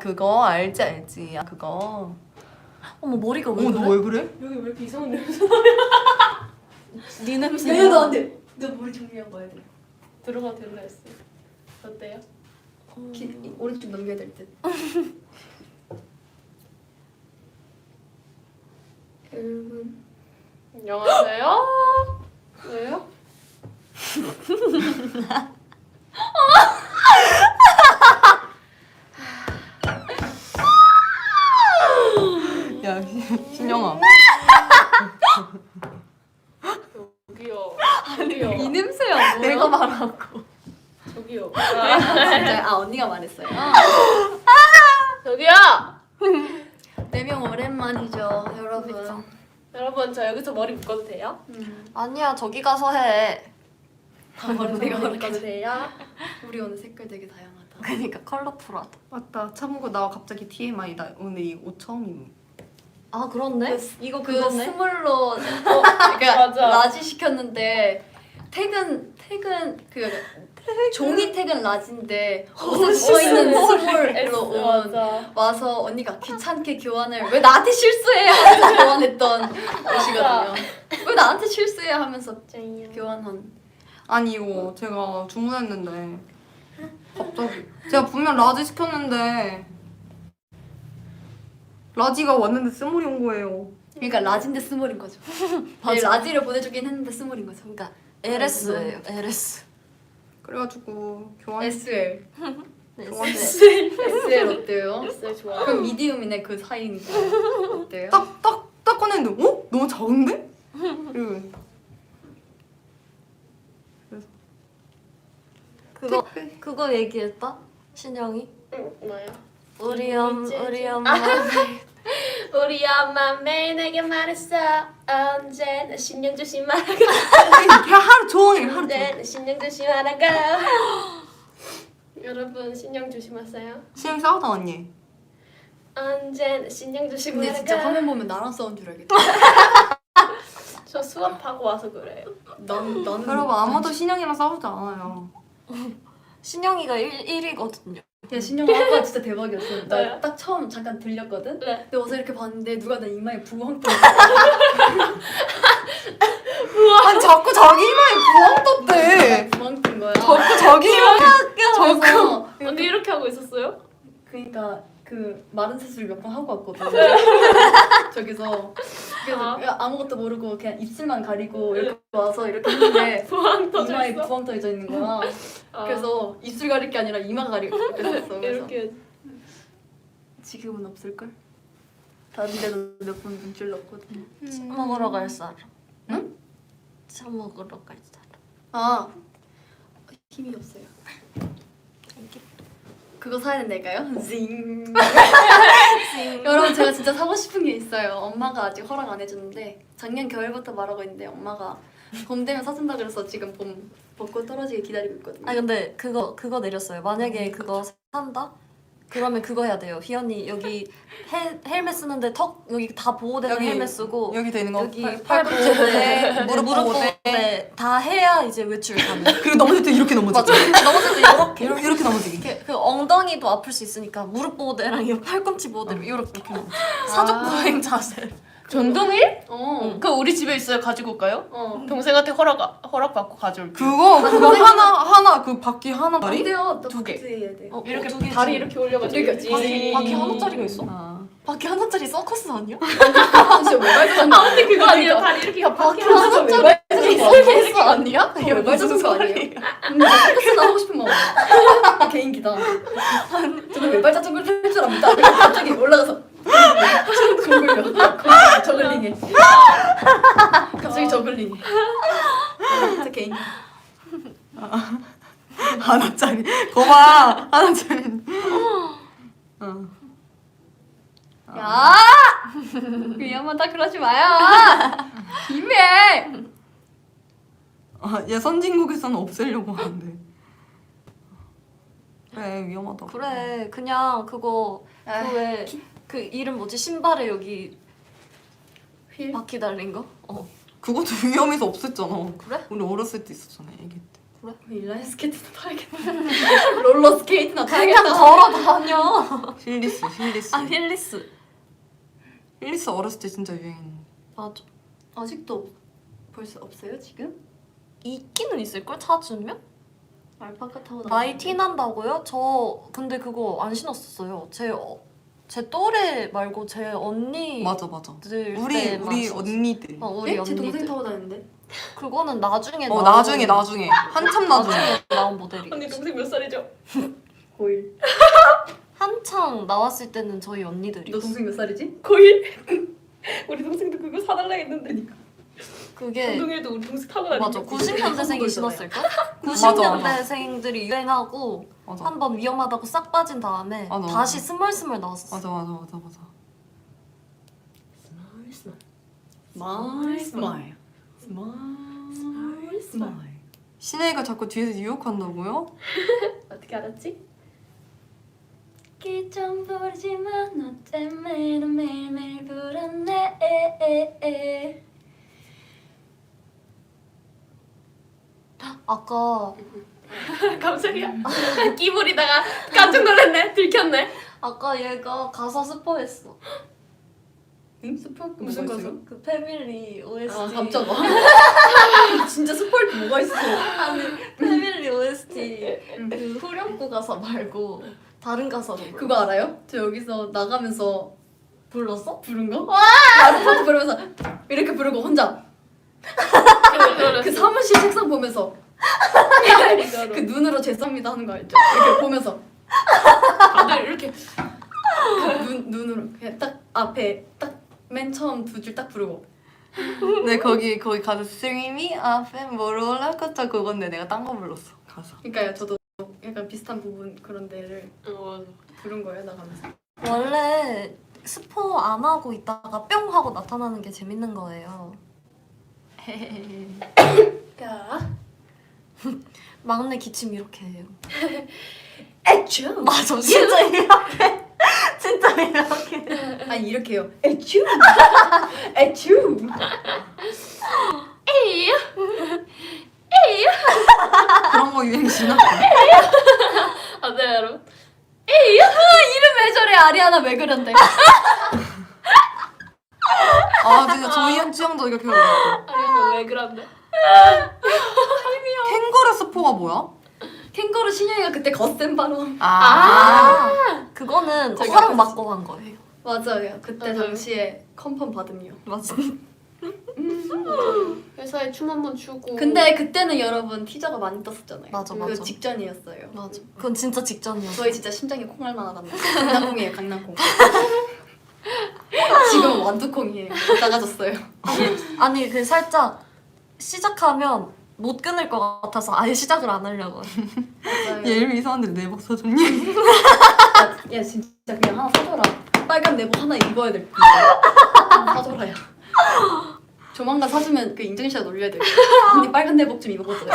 그거 알지. 그거. 어머 머리가 왜 그래? 너 왜 그래? 여기 왜 이렇게 이상한 냄새? 네 냄새. 얘도 안 돼. 너 머리 정리한 거야 돼. 들어가도 된다 했어. 어때요? 오른쪽 넘겨야 될 듯. 여러분. 안녕하세요. 왜요? 야 신영아. 저기요. 저기요. 이 냄새야 뭐야? 내가 말하고. 저기요. 진짜 언니가 말했어요. 저기요. 4명 오랜만이죠 여러분. 여러분 저 여기서 머리 묶어도 돼요? 아니야 저기 가서 해. 내가 머리 묶어도 돼요? 우리 오늘 색깔 되게 다양하다. 그러니까 컬러풀하다. 맞다. 참고 나 갑자기 TMI다. 오늘 이 옷 처음임. 아 그렇네. 이거 그 그거네. 스물로 그러니까 맞아. 라지 시켰는데 택은 그 종이 택은 라지인데 옷에 써 있는 스몰로 맞아. 와서 언니가 귀찮게 교환을 왜 나한테 실수해 하면서 교환했던 옷이거든요. 왜 나한테 실수해 하면서 교환한. 아니 이거 제가 주문했는데 갑자기 제가 분명 라지 시켰는데 라지가 왔는데 스몰이 온 거예요. 그러니까 라지인데 스몰인 거죠. 네, 라지를 보내주긴 했는데 스몰인 거죠. 그러니까 LS예요. LS. 그래가지고 교환 SL. S. SL 어때요? 진짜 좋아. 그럼 미디움이네 그 사이니까. 어때요? 딱 꺼냈는데 어? 너무 작은데? 이러고 그거 얘기했다? 신영이? 뭐야? 우리 이제 엄마 우리 엄마 매일 내게 말했어. 언제나 신경 조심하라고. 그냥 하루 종일 하루 종일 언제나 신경 조심하라고. 여러분 신경 조심하세요. 시영 싸우다 언니. 언제나 신경 조심하라고. 근데 진짜 화면 보면 나랑 싸운 줄 알겠다. 저 수업하고 와서 그래요. 나는 여러분 아무도 신영이랑 싸우지 않아요. 신영이가 1위거든요. 야 신영 아까 진짜 대박이었어. 나 왜요? 딱 처음 잠깐 들렸거든. 네. 근데 어제 이렇게 봤는데 누가 내 이마에 부엉 떠. 아니 자꾸 자기 이마에 부엉 떴대. 부엉 뜬 거야. 자꾸 자기 이마에 그래서 언니 이렇게 하고 있었어요? 그러니까 그 마른 세수를 몇 번 하고 왔거든. 저기서 그래서 아. 그냥 아무것도 모르고 그냥 입술만 가리고 이렇게 와서 이렇게 했는데 부항 터져 이마에 있어. 부엉 떠져 있는 거야. 아, 그래서 입술 가릴 게 아니라 이마 가리고 그랬었어. 그래서 이렇게 지금은 없을 걸. 다른 데도 몇 번 눈질 넣거든. 차 먹으러 갈 사람. 응? 차 먹으러 갈 사람. 아 힘이 없어요. 그거 사야 된다니까요? 징. 여러분 제가 진짜 사고 싶은 게 있어요. 엄마가 아직 허락 안 해줬는데 작년 겨울부터 말하고 있는데 엄마가 봄 되면 사준다 그래서 지금 봄 벚꽃 떨어지게 기다리고 있거든요. 아 근데 그거 내렸어요. 만약에 그거 산다? 그러면 그거 해야 돼요. 희연이 여기 헬멧 쓰는데 턱 여기 다 보호되는 여기, 헬멧 쓰고 여기 되는 거 여기 팔 팔꿈치에 무릎 보호대. 보호대 다 해야 이제 외출 가능. 그리고 넘어질 때 이렇게 넘어지지. 맞아. 넘어질 때 이렇게 이렇게 넘어지기. 그 엉덩이도 아플 수 있으니까 무릎 보호대랑 이 팔꿈치 보호대를 이렇게 사족 보행 자세. 전동일? 어. 그 우리 집에 있어요. 가지고 올까요? 어. 동생한테 허락 받고 가져올게요. 그거 하나 그 바퀴 하나 안 다리? 돼요. 두 개. 해야 돼. 이렇게 두 개지. 다리 이렇게 올려가지고 이렇게 바퀴 하나짜리가 있어? 아. 바퀴 하나짜리 서커스 아니야? 진짜 외발자전거 근데 그거 아니에요. 다리 이렇게 바퀴 하나 외발자전거 서커스 아니야? 외발자전거 아니에요? 근데 서커스나 하고 싶은 마음. 개인기다. 저는 외발자전거를 탈 줄 압니다. 갑자기 올라가서 저글링해. 갑자기 저글링해. 진짜 개인기. 하나짜리. 거봐 하나짜리. 어. 야! 위험하다 그러지 마요. 김해. 얘 선진국에서는 없애려고 하는데. 그래 위험하다. 그래 그냥 그거 그 왜 그 이름 뭐지 신발에 여기 휠. 바퀴 달린 거? 어 그것도 위험해서 없앴잖아. 그래? 우리 어렸을 때 있었잖아 애기 때. 인라인 스케이트나 타야겠다. 롤러 스케이트나 타야겠다. 그냥 걸어 다녀. 힐리스. 아 힐리스 힐리스 어렸을 때 진짜 유행했는데. 맞아. 아직도 벌써 없어요 지금? 있기는 있을걸 찾으면? 알파카 타고 나이 티 난다고요? 저 근데 그거 안 신었었어요. 제 또래 말고 제 언니들 맞아. 우리 때만 신었어요. 언니들. 우리 제 언니들. 동생 타고 다니는데? 그거는 나중에 나중에 한참 나중에. 나온 모델이. 언니 동생 몇 살이죠? 고1. 한창 나왔을 때는 저희 언니들이. 너 동생 몇 살이지? 고1? 우리 동생도 그거 사달라 했는데 그게 전동일도 우리 동생 타고 다니는 맞아. 거. 90년대생이 신었을걸? 맞아. 90년대생들이 유행하고 맞아. 한번 위험하다고 싹 빠진 다음에 맞아. 다시 스멀스멀 나왔었어. 맞아. 스마일. 신혜가 자꾸 뒤에서 유혹한다고요? 어떻게 알았지? 기좀 부르지만 너 때문에 난 매일매일 불안해. 아까 깜짝이야. 끼부리다가 깜짝 놀랐네. 들켰네. 아까 얘가 가사 스포했어. 응? 스포? 무슨 가사? 그 패밀리 OST. 아 깜짝아. 진짜 스포일 게 뭐가 있어. 아니 패밀리 OST 그 후렴구 가사 말고 다른 가사로 불러. 그거 알아요? 저 여기서 나가면서 불렀어? 부른 거? 아르파트 부르면서 이렇게 부르고 혼자 그 사무실 책상 보면서 그 눈으로 죄송합니다 하는 거 알죠? 이렇게 보면서 다들 이렇게 눈으로 그냥 딱 앞에 딱 맨 처음 두 줄 딱 부르고 네 거기 가서 스윙이 앞에 뭐로 올라갔자 그건데 내가 딴 거 불렀어 가사. 그러니까요 저도 약간 비슷한 부분 그런 데를 맞아. 부른 거예요 나가면서. 원래 스포 안 하고 있다가 뿅 하고 나타나는 게 재밌는 거예요. 야 막내 기침 이렇게 해요. 애쭈 맞아 진짜 이렇게 진짜 이렇게. 아니 이렇게 해요 애쭈 애쭈 에이. 그런 거 유행시나? 아, 네, 여러분. 이름 왜 저래 아리아나 왜 그런데 아 진짜 조이현 지영도 이렇게 그러더라고. 아니, 왜 그런데? 캥거루 스포가 뭐야? 캥거루 신영이가 그때 거센 발언 그거는 저기 허락 앞에서 받고 한 거예요. 맞아요 그때 맞아요. 당시에 컨펌 받음요. 맞아. 회사에 춤 한 번 추고. 근데 그때는 여러분 티저가 많이 떴었잖아요. 맞아, 그 맞아. 직전이었어요. 맞아. 그건 진짜 직전이었어. 저희 진짜 심장이 콩할 만하답니다. 강낭콩이에요, 강낭콩. 지금 완두콩이에요. 작아졌어요. 아니 그 살짝 시작하면 못 끊을 것 같아서 아예 시작을 안 하려고. 맞아요. 예림이 이상한데 내복 사줬니? 야 진짜 그냥 하나 사줘라. 빨간 내복 하나 입어야 될 텐데. 사줘라요. 조만간 사주면 그 인증샷 올려야 돼요. 언니 빨간 내복 좀 입어보세요.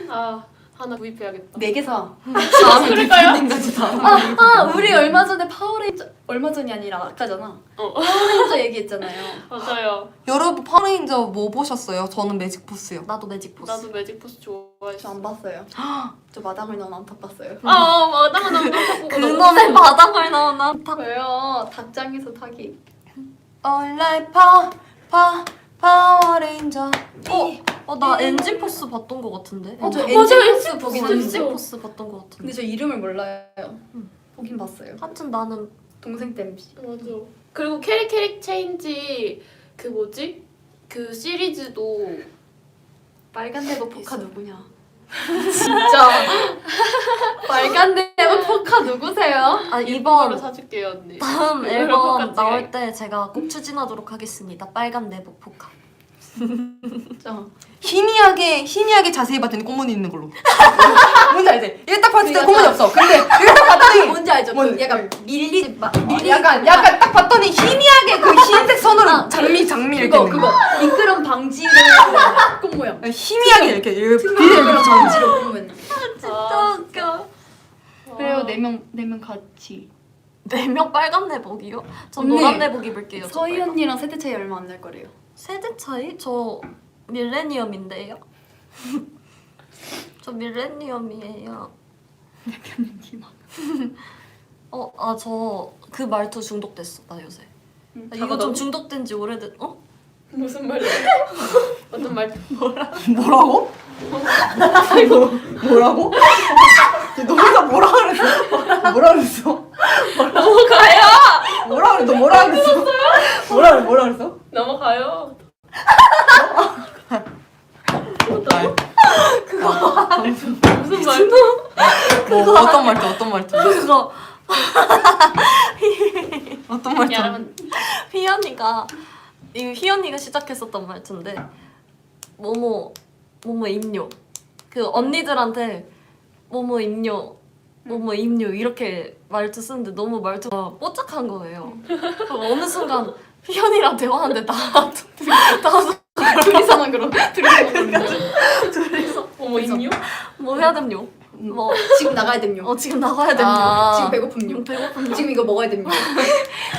아, 하나 구입해야겠다. 4개 사. 그럴까요? 우리 얼마 전에 파워레인저 얼마 전이 아니라 아까잖아. 파워레인저 얘기했잖아요. 맞아요. 여러분 파워레인저 뭐 보셨어요? 저는 매직포스요. 나도 매직 포스. 나도 매직포스 좋아했어. 저 안 봤어요. 저 마담을 넣은 안타 봤어요. 마당은 안 보고 그놈의 마당을 넣어놔. 왜요? 닭장에서 타기. All like 파워레인저. 나 엔진 포스 봤던 것 같은데. 저 맞아, 엔젤스 보긴 진짜. 엔진 했는데. 포스 봤던 것 같은데. 근데 저 이름을 몰라요. 보긴 봤어요. 하여튼 나는 동생 때 MC. 맞아. 그리고 캐릭 체인지 그 뭐지? 그 시리즈도 빨간 내복 포카 누구냐? 진짜. 빨간 내복 포카 누구세요? 이거를 이번 사줄게요 언니. 다음 이거랑 앨범 똑같이 나올 해. 때 제가 꼭 추진하도록 하겠습니다. 빨간 내복 포카. 진짜. 희미하게 자세히 봤더니 꽃무늬 있는 걸로. 뭔지 알지? 이거 딱 봤을 때 그 꽃무늬 약간- 없어. 근데 이거 딱 봤더니 뭔지 알죠? 뭔지. 그 약간 밀리 약간 딱 봤더니 희미하게 그 흰색 선으로 장미 이렇게 그거 있는 거. 미끄럼 방지로 꽃 모양. 희미하게 이렇게 미끄럼 방지로 꽃 모양. 진짜 웃겨. 그래요, 4명 같이. 4명 빨간 내복이요? 전 언니, 노란 내복 입을게요. 저 서희 빨간. 언니랑 세대 차이 얼마 안 날 거래요. 세대 차이? 저 밀레니엄인데요. 저 밀레니엄이에요. 저 그 말투 중독됐어 나 요새. 나 이거 좀 중독된 지 오래됐. 무슨 말이야? 어떤 말? 뭐라고? 뭐라고? 너 혼자 뭐라 그랬어? 뭐라 그랬어? 넘어가요. 뭐라 그래? 너 뭐라 그랬어? 뭐라 그랬어? 넘어가요. 무슨 말? 뭐 어떤 말투? 그거 어떤 말투? 여러분 휘연이가 시작했었던 말투인데 뭐뭐 임료 그 언니들한테 뭐뭐 임료 이렇게 말투 쓰는데 너무 말투가 뽀짝한 거예요. 어느 순간 휘연이랑 대화하는데 나도 둘이서만 그럼. 둘이서 어머 임요? 뭐 해야 됨요? 뭐 지금 나가야 됨요. 지금 나가야 됨요. 지금 배고픔요. 배고픔요. 지금 이거 먹어야 됨요.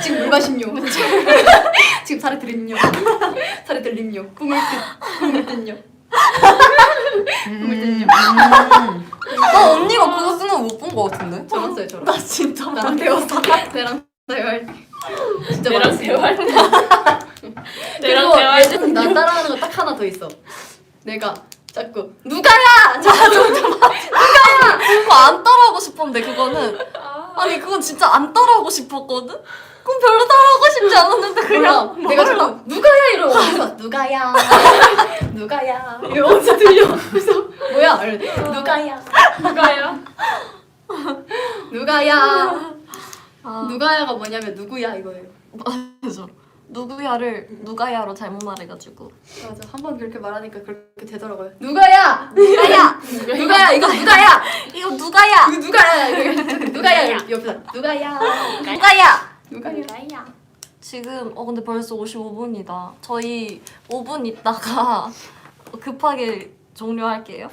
지금 물 마심요. 지금 살에 들림요. 살에 들림요. 꿈을 듯요. 아 언니가 그거 쓰는 거 못 본 거 같은데? 저랑 써요 저랑. 나 진짜 나랑 배웠어. 내랑 대화할 때. 진짜 내랑 많았어요. 대화할 때. 내랑 그리고 대화할 때. 예전에 나 따라하는 거 딱 하나 더 있어. 내가 자꾸 누가야! 자꾸 그거 안 따라하고 싶었는데 그거는 아니 그건 진짜 안 따라하고 싶었거든? 그럼 별로 따라하고 싶지 않았는데 몰라. 그냥 내가 자꾸 누가야 이러고 어디서 누가야 누가야 이러면서 들려. 그래서 뭐야? 이러는데 누가야 누가야? 누가야 아, 누가야가 뭐냐면 누구야 이거예요. 맞아. 누가야로 잘못 말해가지고 맞아. 한 번 그렇게 말하니까 그렇게 되더라고요. 누가야 누가야! 누가야 이거 누가야 이거 누가야! 이거 누가야 누가야 옆에서 누가야 누가야! 누가야 지금 근데 벌써 55분이다. 저희 5분 있다가 급하게 종료할게요.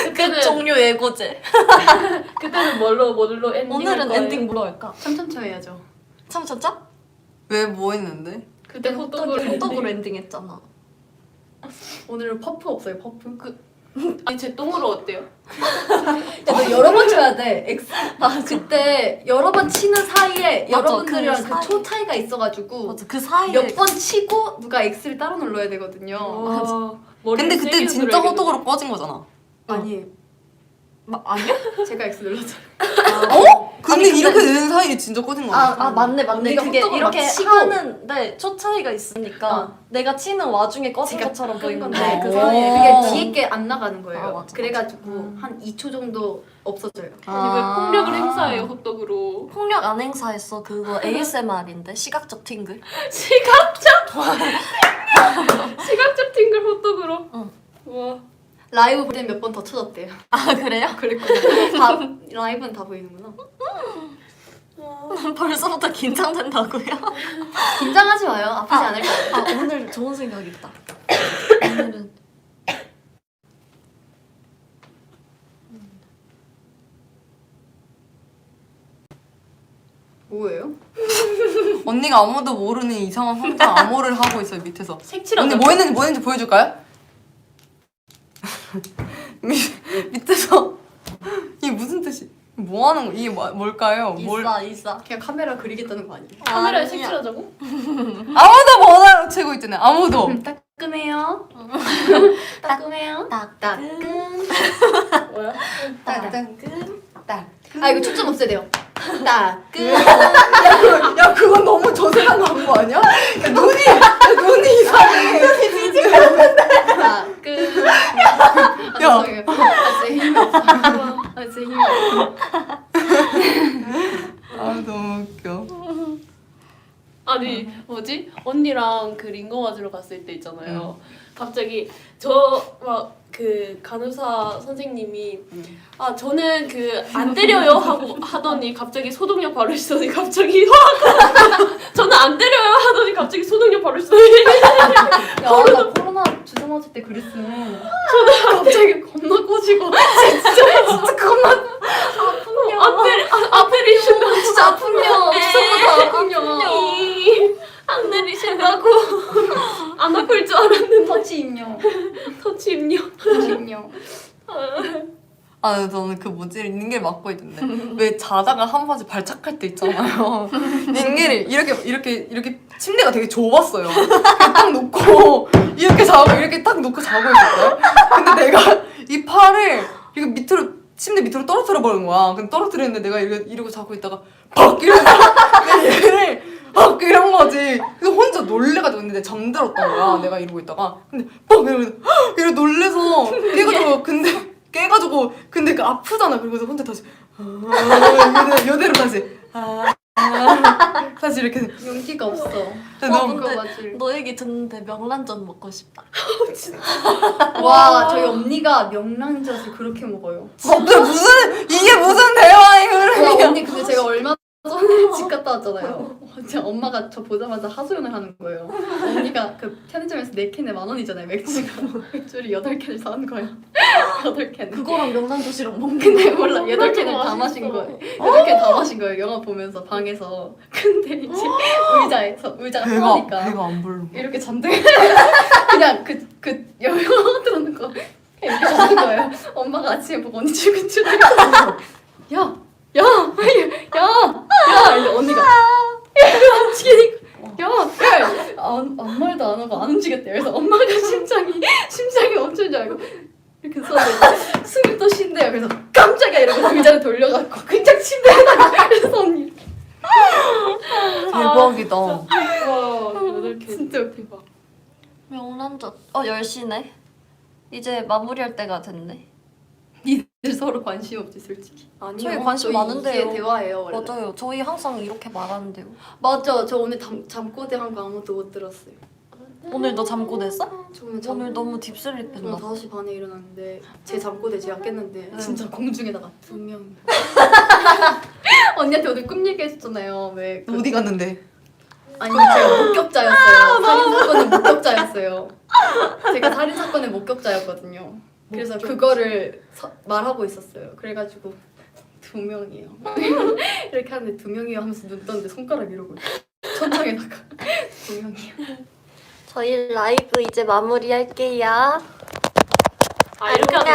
그때는 종료 예고제. 그때는 뭘로 엔딩? 오늘은 엔딩 뭐로 할까? 참참쳐 해야죠. 참참참? 왜 뭐 했는데? 그때 호떡으로 호떡으로 엔딩했잖아. 오늘은 퍼프 없어요 퍼프? 아니 제 똥으로 어때요? 너 여러 번 쳐야 돼. 그때 여러 번 치는 사이에 맞아, 여러분들이랑 그 그 사이. 초 차이가 있어가지고 맞아 그 사이에 몇 번 치고 누가 X를 따로 눌러야 되거든요. 근데 그때 진짜 호떡으로 꺼진 거잖아. 아니 아니야? 제가 X 눌렀잖아. 어? 근데 근데- 이렇게 되는 사이에 진짜 꺼진 거야. 맞네. 언니가 그게 호떡을 이렇게 막 치고 하는데 초 차이가 있으니까 어. 내가 치는 와중에 꺼진 제가 것처럼 한 보이는데 건데 그 오. 사이에 그게 뒤에 게 안 나가는 거예요. 아, 맞아, 그래가지고 맞아. 한 2초 정도 없어져요. 아니 왜 폭력을 행사해요 호떡으로? 폭력 안 행사했어. 그거 ASMR인데 시각적 팅글. 시각적 팅글 호떡으로. 응. 와. 라이브 볼 땐 몇 번 더 쳐졌대요. 아 그래요? 그랬구나. 다 라이브는 다 보이는구나. 벌써부터 긴장된다고요? 긴장하지 마요. 아프지 않을 거예요. 오늘 좋은 생각 있다. 오늘은 뭐예요? 언니가 아무도 모르는 이상한 혼자 암호를 하고 있어요 밑에서. 색칠하자. 언니 뭐 했는지 보여줄까요? 밑에서 이게 무슨 뜻이? 뭐 하는 거? 이게 뭘까요? 있어. 그냥 카메라 그리겠다는 거 아니에요? 카메라에 아니야. 색칠하자고? 아무도 못 알아채고 있잖아요. 아무도. 따끔해요. 따끔해요. 따끔. 뭐야? 따끈 따. 아 이거 초점 없애야 돼요. 따끔. 야 그건 너무 저세한 거 한 거 아니야? 야, 눈이 이상해. 따끔. 야. 아 진짜 힘이 없어. 아 진짜 힘이 없어. 아 너무 웃겨. 아니 뭐지? 언니랑 그 링거 맞으러 갔을 때 있잖아요. 갑자기 저 막 그 간호사 선생님이 아 저는 그 안 때려요 하고 하더니 갑자기 소독약 바르시더니 갑자기 화가 저는 안 때려요 하더니 갑자기 소독약 바르시더니 야, 나 코로나 주사 맞을 때 그랬으면 저도 갑자기 겁나 꼬지고 진짜 겁나 안 때리신다 진짜 아픈요. 주사보다 아픈요. 안 때리신다고 안 아플 줄 알았는데 터치 입력. 터치 입력. 터치 입력. 아 저는 그 뭐지 링겔 맞고 있던데 왜 자다가 한 번씩 발작할 때 있잖아요. 링겔이 이렇게 침대가 되게 좁았어요. 딱 놓고 이렇게 딱 놓고 자고 있었어요. 근데 내가 이 팔을 이거 밑으로 침대 밑으로 떨어뜨려 버린 거야. 근데 떨어뜨렸는데 내가 이러고 자고 있다가 팍 이러면서 얘를 막 이런 거지. 그래서 혼자 놀래가지고 근데 잠들었던 거야. 내가 이러고 있다가 근데 빡 이러면서 이러 놀래서 깨가지고 근데 그 아프잖아. 그래서 혼자 다시 이대로 다시 다시 이렇게 용기가 없어. 너무 그거 맞을. 너 얘기 듣는데 명란젓 먹고 싶다. 와 저희 언니가 명란젓을 그렇게 먹어요. 이게 무슨 대화의 와 흐름이야. 언니 근데 제가 얼마 전에 집 갔다 왔잖아요. 진짜 엄마가 저 보자마자 하소연을 하는 거예요. 언니가 그 편의점에서 4캔에 10,000원이잖아요 맥주가. 맥주를 8캔을 사온 거예요. 8캔. 그거랑 명란젓이랑 먹는 근데 몰라 8캔을 맛있어. 다 마신 거예요. 8캔 다 마신 거예요. 영화 보면서 방에서. 근데 이제 의자가 배가 편하니까 안 불러. 이렇게 잔뜩 그냥 그 영어 틀어놓고 그냥 이렇게 자는 거예요. 엄마가 아침에 보고 언니 출근 출근 야! 야! 이제 언니가 움직이니까 야! 아무 말도 안 하고 안 움직였대요. 그래서 엄마가 심장이 멈춘 줄 알고 이렇게 서는데 숨이 또 쉰대요. 그래서 깜짝이야 이러고 의자를 돌려갖고 그냥 침대에다가 그래서 언니 대박이다. 와 이렇게 진짜 대박. 명란젓 10시네. 이제 마무리할 때가 됐네. 니들 서로 관심 없지 솔직히. 아니요. 저희 관심 저희 많은데요. 이게 대화예요 원래. 맞아요. 저희 항상 이렇게 말하는데요. 맞아. 저 오늘 잠꼬대 한 거 아무도 못 들었어요. 오늘 너 잠꼬 냈어? 저 오늘 오늘 너무 딥슬립했나? 저는 5시 반에 일어났는데 제 잠꼬대 제가 깼는데 네. 진짜 공중에다가 2명 언니한테 오늘 꿈 얘기했었잖아요. 왜 그, 어디 갔는데? 아니 제가 목격자였어요. 살인사건의 목격자였어요. 제가 살인사건의 목격자였거든요. 그래서 그거를 말하고 있었어요. 그래가지고 2명이에요. 이렇게 하는데 2명이요 하면서 눈 떴는데 손가락 이러고 있어요. 천장에다가 2명이요. 저희 라이브 이제 마무리할게요. 아 이렇게 하는